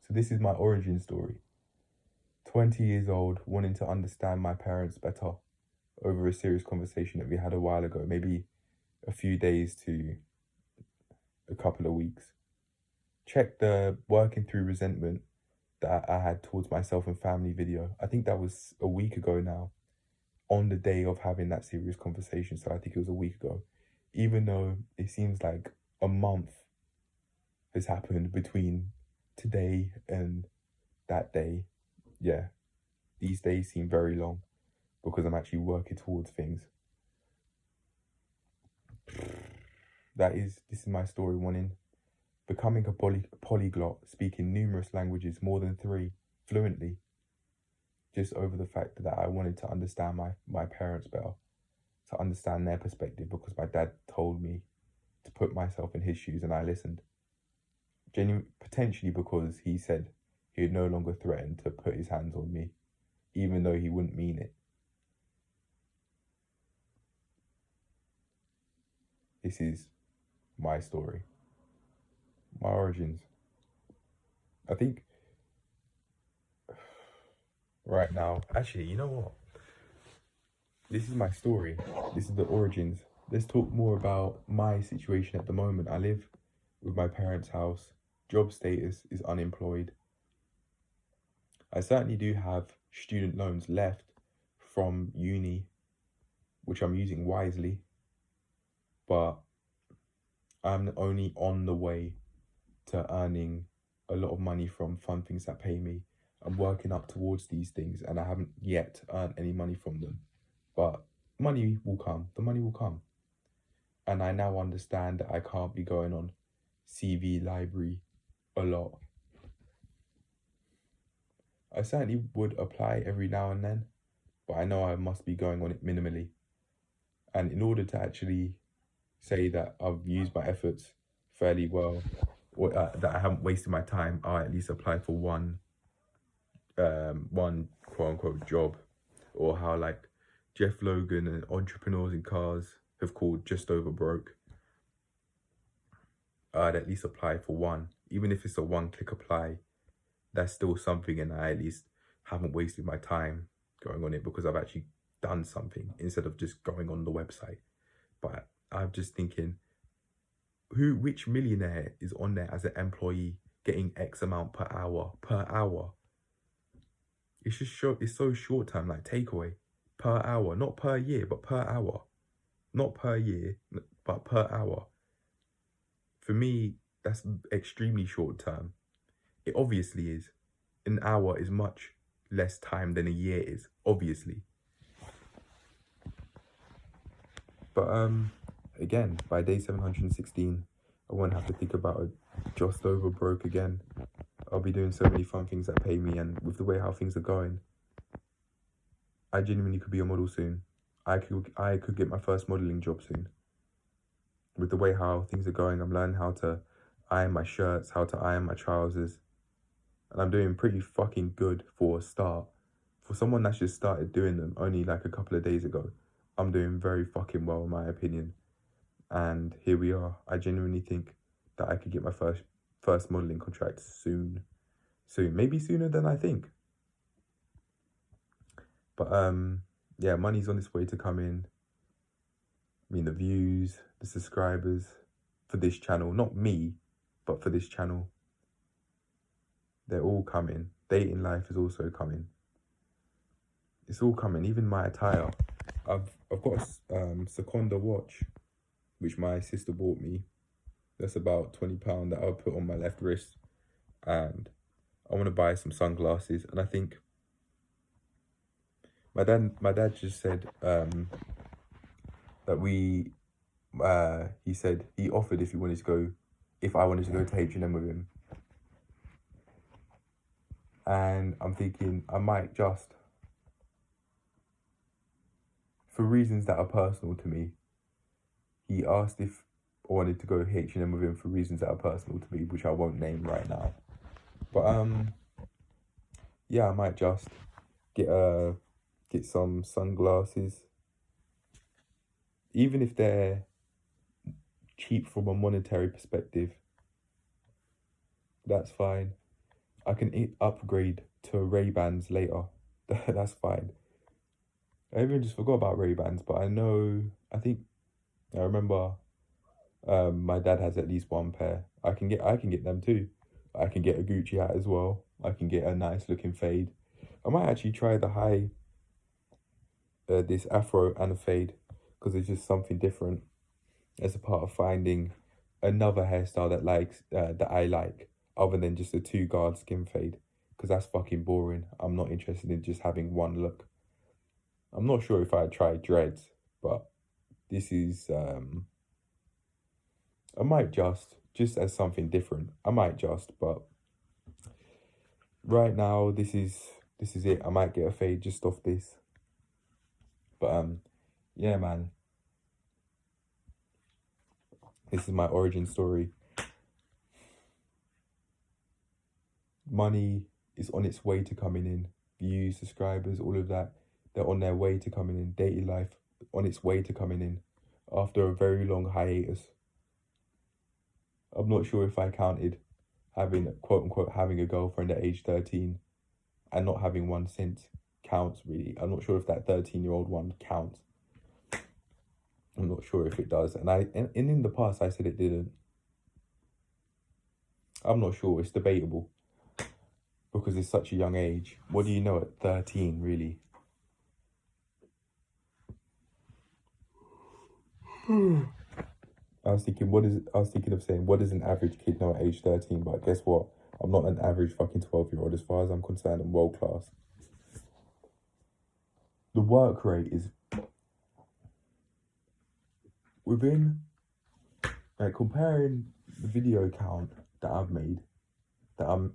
So this is my origin story. 20 years old, wanting to understand my parents better over a serious conversation that we had a while ago, maybe a few days to a couple of weeks. Check the working through resentment that I had towards myself and family video. I think that was a week ago now, on the day of having that serious conversation. So I think it was a week ago, even though it seems like a month has happened between today and that day. Yeah, these days seem very long because I'm actually working towards things. This is my story, becoming a polyglot, speaking numerous languages, more than 3, fluently, just over the fact that I wanted to understand my parents better, to understand their perspective, because my dad told me to put myself in his shoes and I listened. Potentially because he said he would no longer threaten to put his hands on me, even though he wouldn't mean it. This is my story, my origins. I think right now, actually, you know what? This is my story. This is the origins. Let's talk more about my situation at the moment. I live with my parents' house. Job status is unemployed. I certainly do have student loans left from uni, which I'm using wisely, but I'm only on the way to earning a lot of money from fun things that pay me. I'm working up towards these things and I haven't yet earned any money from them. But money will come. The money will come. And I now understand that I can't be going on CV Library a lot. I certainly would apply every now and then, but I know I must be going on it minimally. And in order to actually say that I've used my efforts fairly well, or that I haven't wasted my time, I'll at least apply for one quote unquote job, or how like Jeff Logan and entrepreneurs in cars have called just over broke. I'd at least apply for one, even if it's a one-click apply. That's still something, and I at least haven't wasted my time going on it because I've actually done something instead of just going on the website. But I'm just thinking, which millionaire is on there as an employee getting X amount per hour? It's just it's so short term, like takeaway per hour, not per year, but per hour. Not per year, but per hour. For me, that's extremely short term. It obviously is. An hour is much less time than a year is, obviously. But again, by day 716, I won't have to think about it just over broke again. I'll be doing so many fun things that pay me, and with the way how things are going, I genuinely could be a model soon. I could get my first modeling job soon. With the way how things are going, I'm learning how to iron my shirts, how to iron my trousers. And I'm doing pretty fucking good for a start. For someone that's just started doing them only like a couple of days ago, I'm doing very fucking well in my opinion. And here we are. I genuinely think that I could get my first modeling contract soon. Maybe sooner than I think. But yeah, money's on its way to come in. I mean, the views, the subscribers for this channel, not me, but for this channel, they're all coming. Dating life is also coming. It's all coming, even my attire. I've got a Seconda watch, which my sister bought me. That's about £20 that I'll put on my left wrist. And I want to buy some sunglasses. And I think my dad just said that he said he offered if I wanted to go to H&M with him. And I'm thinking I might just, for reasons that are personal to me, he asked if I wanted to go H&M with him for reasons that are personal to me, which I won't name right now. But yeah, I might just get some sunglasses, even if they're cheap from a monetary perspective. That's fine. I can upgrade to Ray-Bans later. That's fine. I even just forgot about Ray-Bans, but I remember my dad has at least one pair. I can get them too. I can get a Gucci hat as well. I can get a nice looking fade. I might actually try the this afro and a fade, because it's just something different as a part of finding another hairstyle that I like, other than just a 2-guard skin fade, because that's fucking boring. I'm not interested in just having one look. I'm not sure if I'd try dreads, but this is I might just as something different. But right now this is it. I might get a fade just off this. But yeah, man. This is my origin story. Money is on its way to coming in. Views, subscribers, all of that. They're on their way to coming in. Dating life on its way to coming in after a very long hiatus. I'm not sure if I counted having, quote unquote, having a girlfriend at age 13 and not having one since counts, really. I'm not sure if that 13-year-old one counts. I'm not sure if it does. And in the past, I said it didn't. I'm not sure. It's debatable because it's such a young age. What do you know at 13, really? I was thinking of saying, what does an average kid know at age 13? But guess what? I'm not an average fucking 12-year-old. As far as I'm concerned, I'm world class. The work rate is within, like, comparing the video count that I've made, that I'm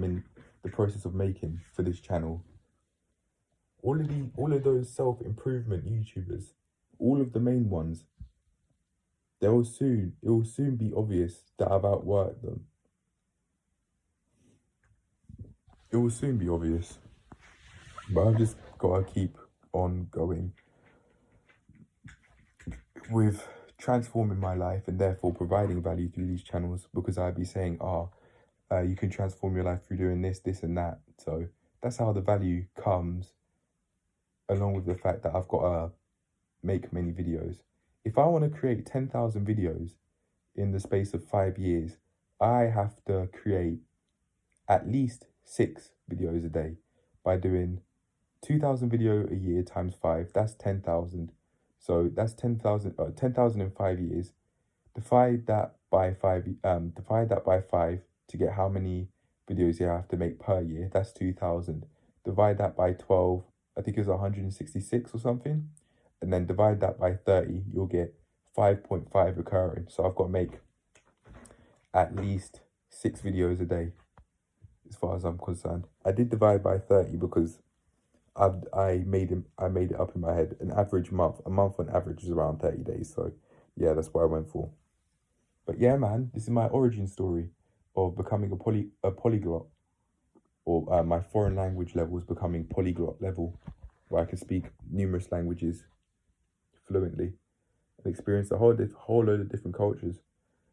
in the process of making for this channel. All of those self-improvement YouTubers, all of the main ones, it will soon be obvious that I've outworked them. It will soon be obvious. But I've just gotta keep on going with transforming my life and therefore providing value through these channels, because I'd be saying, you can transform your life through doing this, this and that. So that's how the value comes, along with the fact that I've got to make many videos. If I want to create 10,000 videos in the space of 5 years, I have to create at least 6 videos a day by doing 2,000 video a year times 5. That's 10,000. So that's 10,000. 10,000 in 5 years. Divide that by 5. Divide that by 5 to get how many videos you have to make per year. That's 2,000. Divide that by 12. I think it's 166 or something. And then divide that by 30. You'll get 5.5 recurring. So I've got to make at least 6 videos a day, as far as I'm concerned. I did divide by 30 because I made it up in my head. A month on average is around 30 days. So yeah, that's what I went for. But yeah, man, this is my origin story of becoming a polyglot, or my foreign language level is becoming polyglot level, where I can speak numerous languages fluently and experience a whole load of different cultures.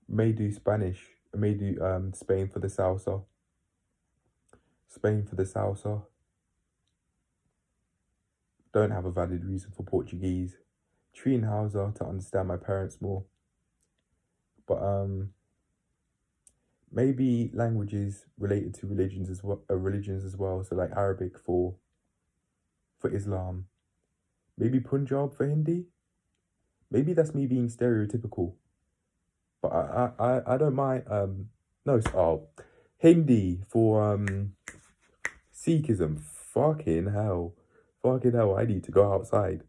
May do Spanish, may do Spain for the salsa. Don't have a valid reason for Portuguese. Hausa to understand my parents more. But maybe languages related to religions as well. So like Arabic for Islam. Maybe Punjab for Hindi. Maybe that's me being stereotypical. But I don't mind. Hindi for Sikhism. Fucking hell. I need to go outside.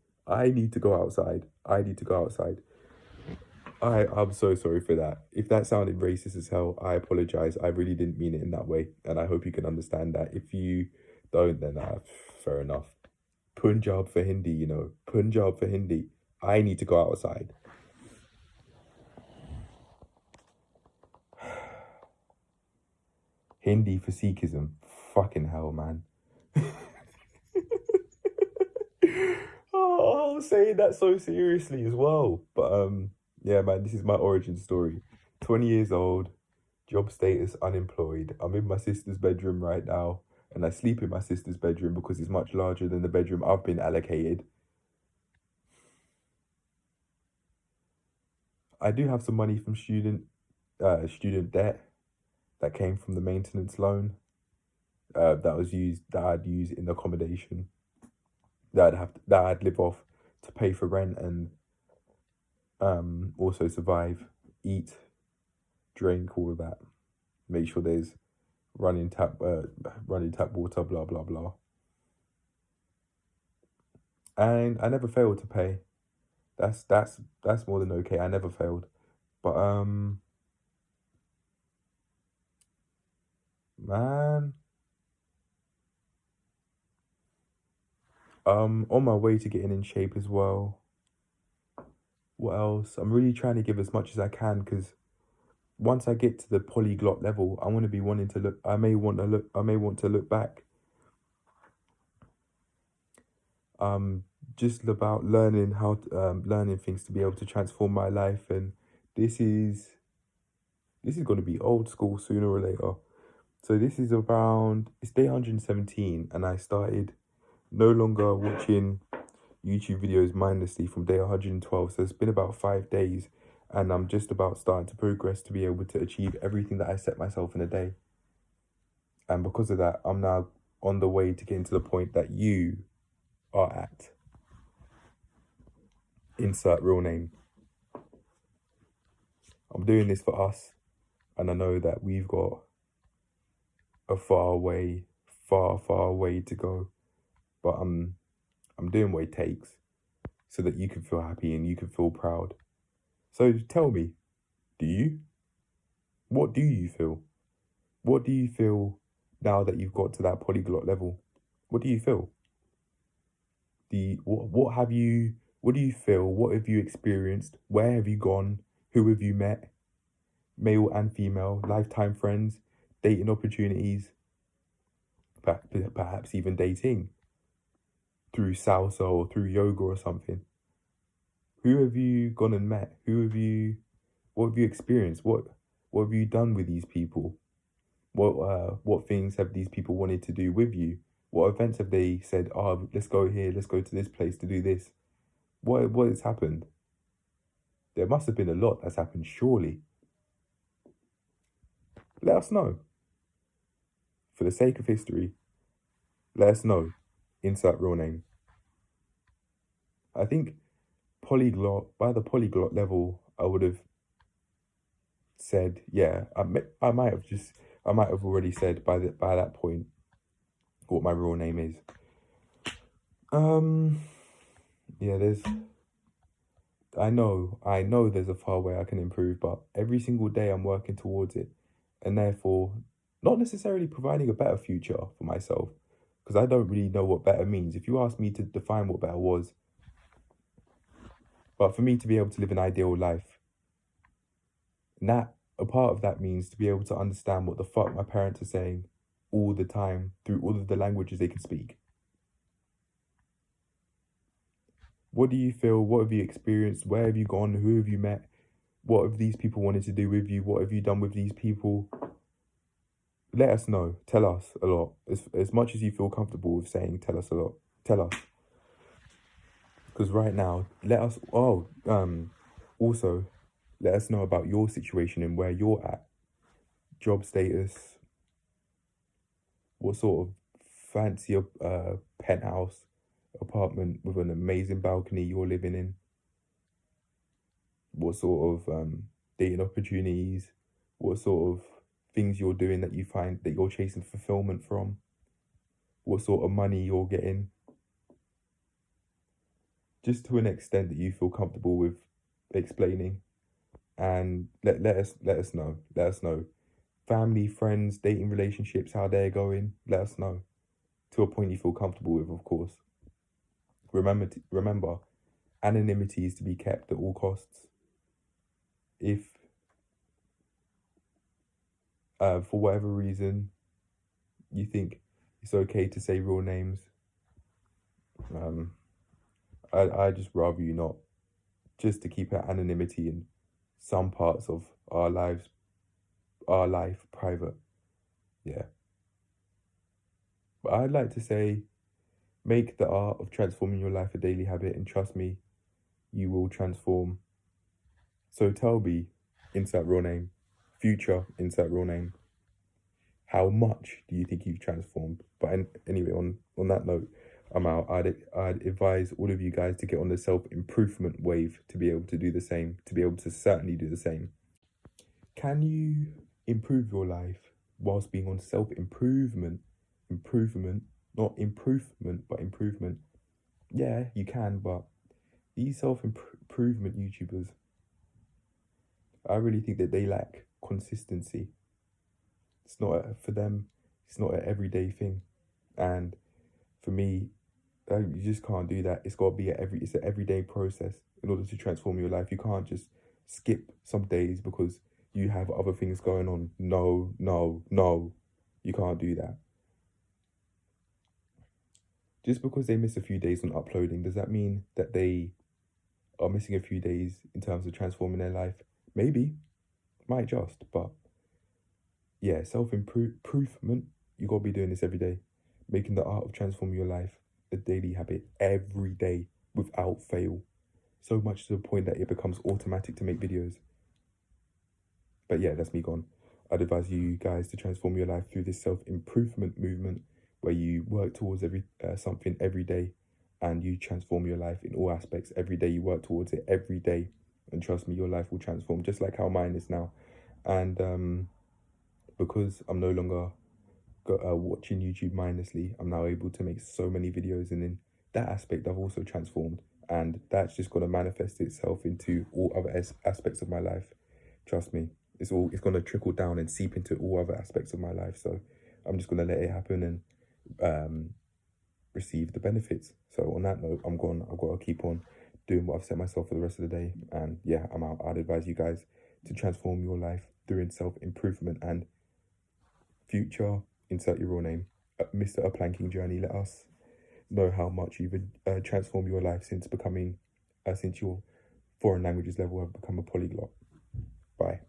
I'm so sorry for that. If that sounded racist as hell, I apologize. I really didn't mean it in that way. And I hope you can understand that. If you don't, then fair enough. Punjab for Hindi, Punjab for Hindi. I need to go outside. Hindi for Sikhism. Fucking hell, man. Oh, I was saying that so seriously as well. But yeah, man, this is my origin story. 20 years old, job status unemployed. I'm in my sister's bedroom right now, and I sleep in my sister's bedroom because it's much larger than the bedroom I've been allocated. I do have some money from student debt that came from the maintenance loan that I'd use in accommodation that I'd live off to pay for rent and also survive, eat, drink, all of that. Make sure there's running tap water, blah blah blah. And I never failed to pay. That's more than okay. I never failed. But man, on my way to getting in shape as well. What else? I'm really trying to give as much as I can, because once I get to the polyglot level, I want to be wanting to look. I may want to look back. Just about learning learning things to be able to transform my life, and this is going to be old school sooner or later. So this is it's day 117, and I started no longer watching YouTube videos mindlessly from day 112. So it's been about 5 days, and I'm just about starting to progress to be able to achieve everything that I set myself in a day. And because of that, I'm now on the way to getting to the point that you are at. Insert real name. I'm doing this for us, and I know that we've got a far way to go. But I'm doing what it takes so that you can feel happy and you can feel proud. So tell me, do you? What do you feel? What do you feel now that you've got to that polyglot level? What do you feel? What have you? What do you feel? What have you experienced? Where have you gone? Who have you met? Male and female, lifetime friends, dating opportunities, perhaps even dating through salsa or through yoga or something. Who have you gone and met? What have you experienced? What have you done with these people? What things have these people wanted to do with you? What events have they said, oh, let's go here, let's go to this place to do this? What has happened? There must have been a lot that's happened, surely. Let us know. For the sake of history, let us know. Insert real name. I think by the polyglot level, I would have said, yeah, I might have already said by that point what my real name is. Yeah, I know there's a far way I can improve, but every single day I'm working towards it, and therefore not necessarily providing a better future for myself, because I don't really know what better means. If you ask me to define what better was, but for me to be able to live an ideal life, and that a part of that means to be able to understand what the fuck my parents are saying all the time through all of the languages they can speak. What do you feel? What have you experienced? Where have you gone? Who have you met? What have these people wanted to do with you? What have you done with these people? Let us know. Tell us a lot. As much as you feel comfortable with saying tell us a lot. Tell us. Because right now, also, let us know about your situation and where you're at. Job status. What sort of fancy penthouse apartment with an amazing balcony you're living in? What sort of dating opportunities? What sort of things you're doing that you find that you're chasing fulfillment from? What sort of money you're getting? Just to an extent that you feel comfortable with explaining, and let us know. Let us know. Family, friends, dating relationships, how they're going. Let us know. To a point you feel comfortable with, of course. Remember, anonymity is to be kept at all costs. If for whatever reason you think it's okay to say real names, I just rather you not, just to keep anonymity in some parts of our life private. Yeah. But I'd like to say, make the art of transforming your life a daily habit, and trust me, you will transform. So tell me, insert real name, future, insert real name, how much do you think you've transformed? But anyway, on that note, I'm out. I'd advise all of you guys to get on the self-improvement wave to be able to do the same, to be able to certainly do the same. Can you improve your life whilst being on self-improvement? Improvement, not improvement, but improvement. Yeah, you can, but these self-improvement YouTubers, I really think that they lack consistency. It's not for them. It's not an everyday thing, and for me, you just can't do that. It's got to be it's an everyday process in order to transform your life. You can't just skip some days because you have other things going on. No, no, no, you can't do that. Just because they miss a few days on uploading, does that mean that they are missing a few days in terms of transforming their life? Maybe, might just, but yeah, self-improvement, you got to be doing this every day. Making the art of transforming your life a daily habit every day without fail. So much to the point that it becomes automatic to make videos. But yeah, that's me gone. I'd advise you guys to transform your life through this self-improvement movement where you work towards something every day, and you transform your life in all aspects every day. You work towards it every day, And trust me, your life will transform just like how mine is now. And because I'm no longer watching YouTube mindlessly, I'm now able to make so many videos, and in that aspect I've also transformed, and that's just going to manifest itself into all other aspects of my life. Trust me, it's going to trickle down and seep into all other aspects of my life. So I'm just going to let it happen and receive the benefits. So on that note, I've got to keep on doing what I've set myself for the rest of the day. And yeah, I'm out. I'd advise you guys to transform your life through self-improvement. And future, insert your real name, Mr. A Planking Journey, let us know how much you've transformed your life since your foreign languages level have become a polyglot. Bye.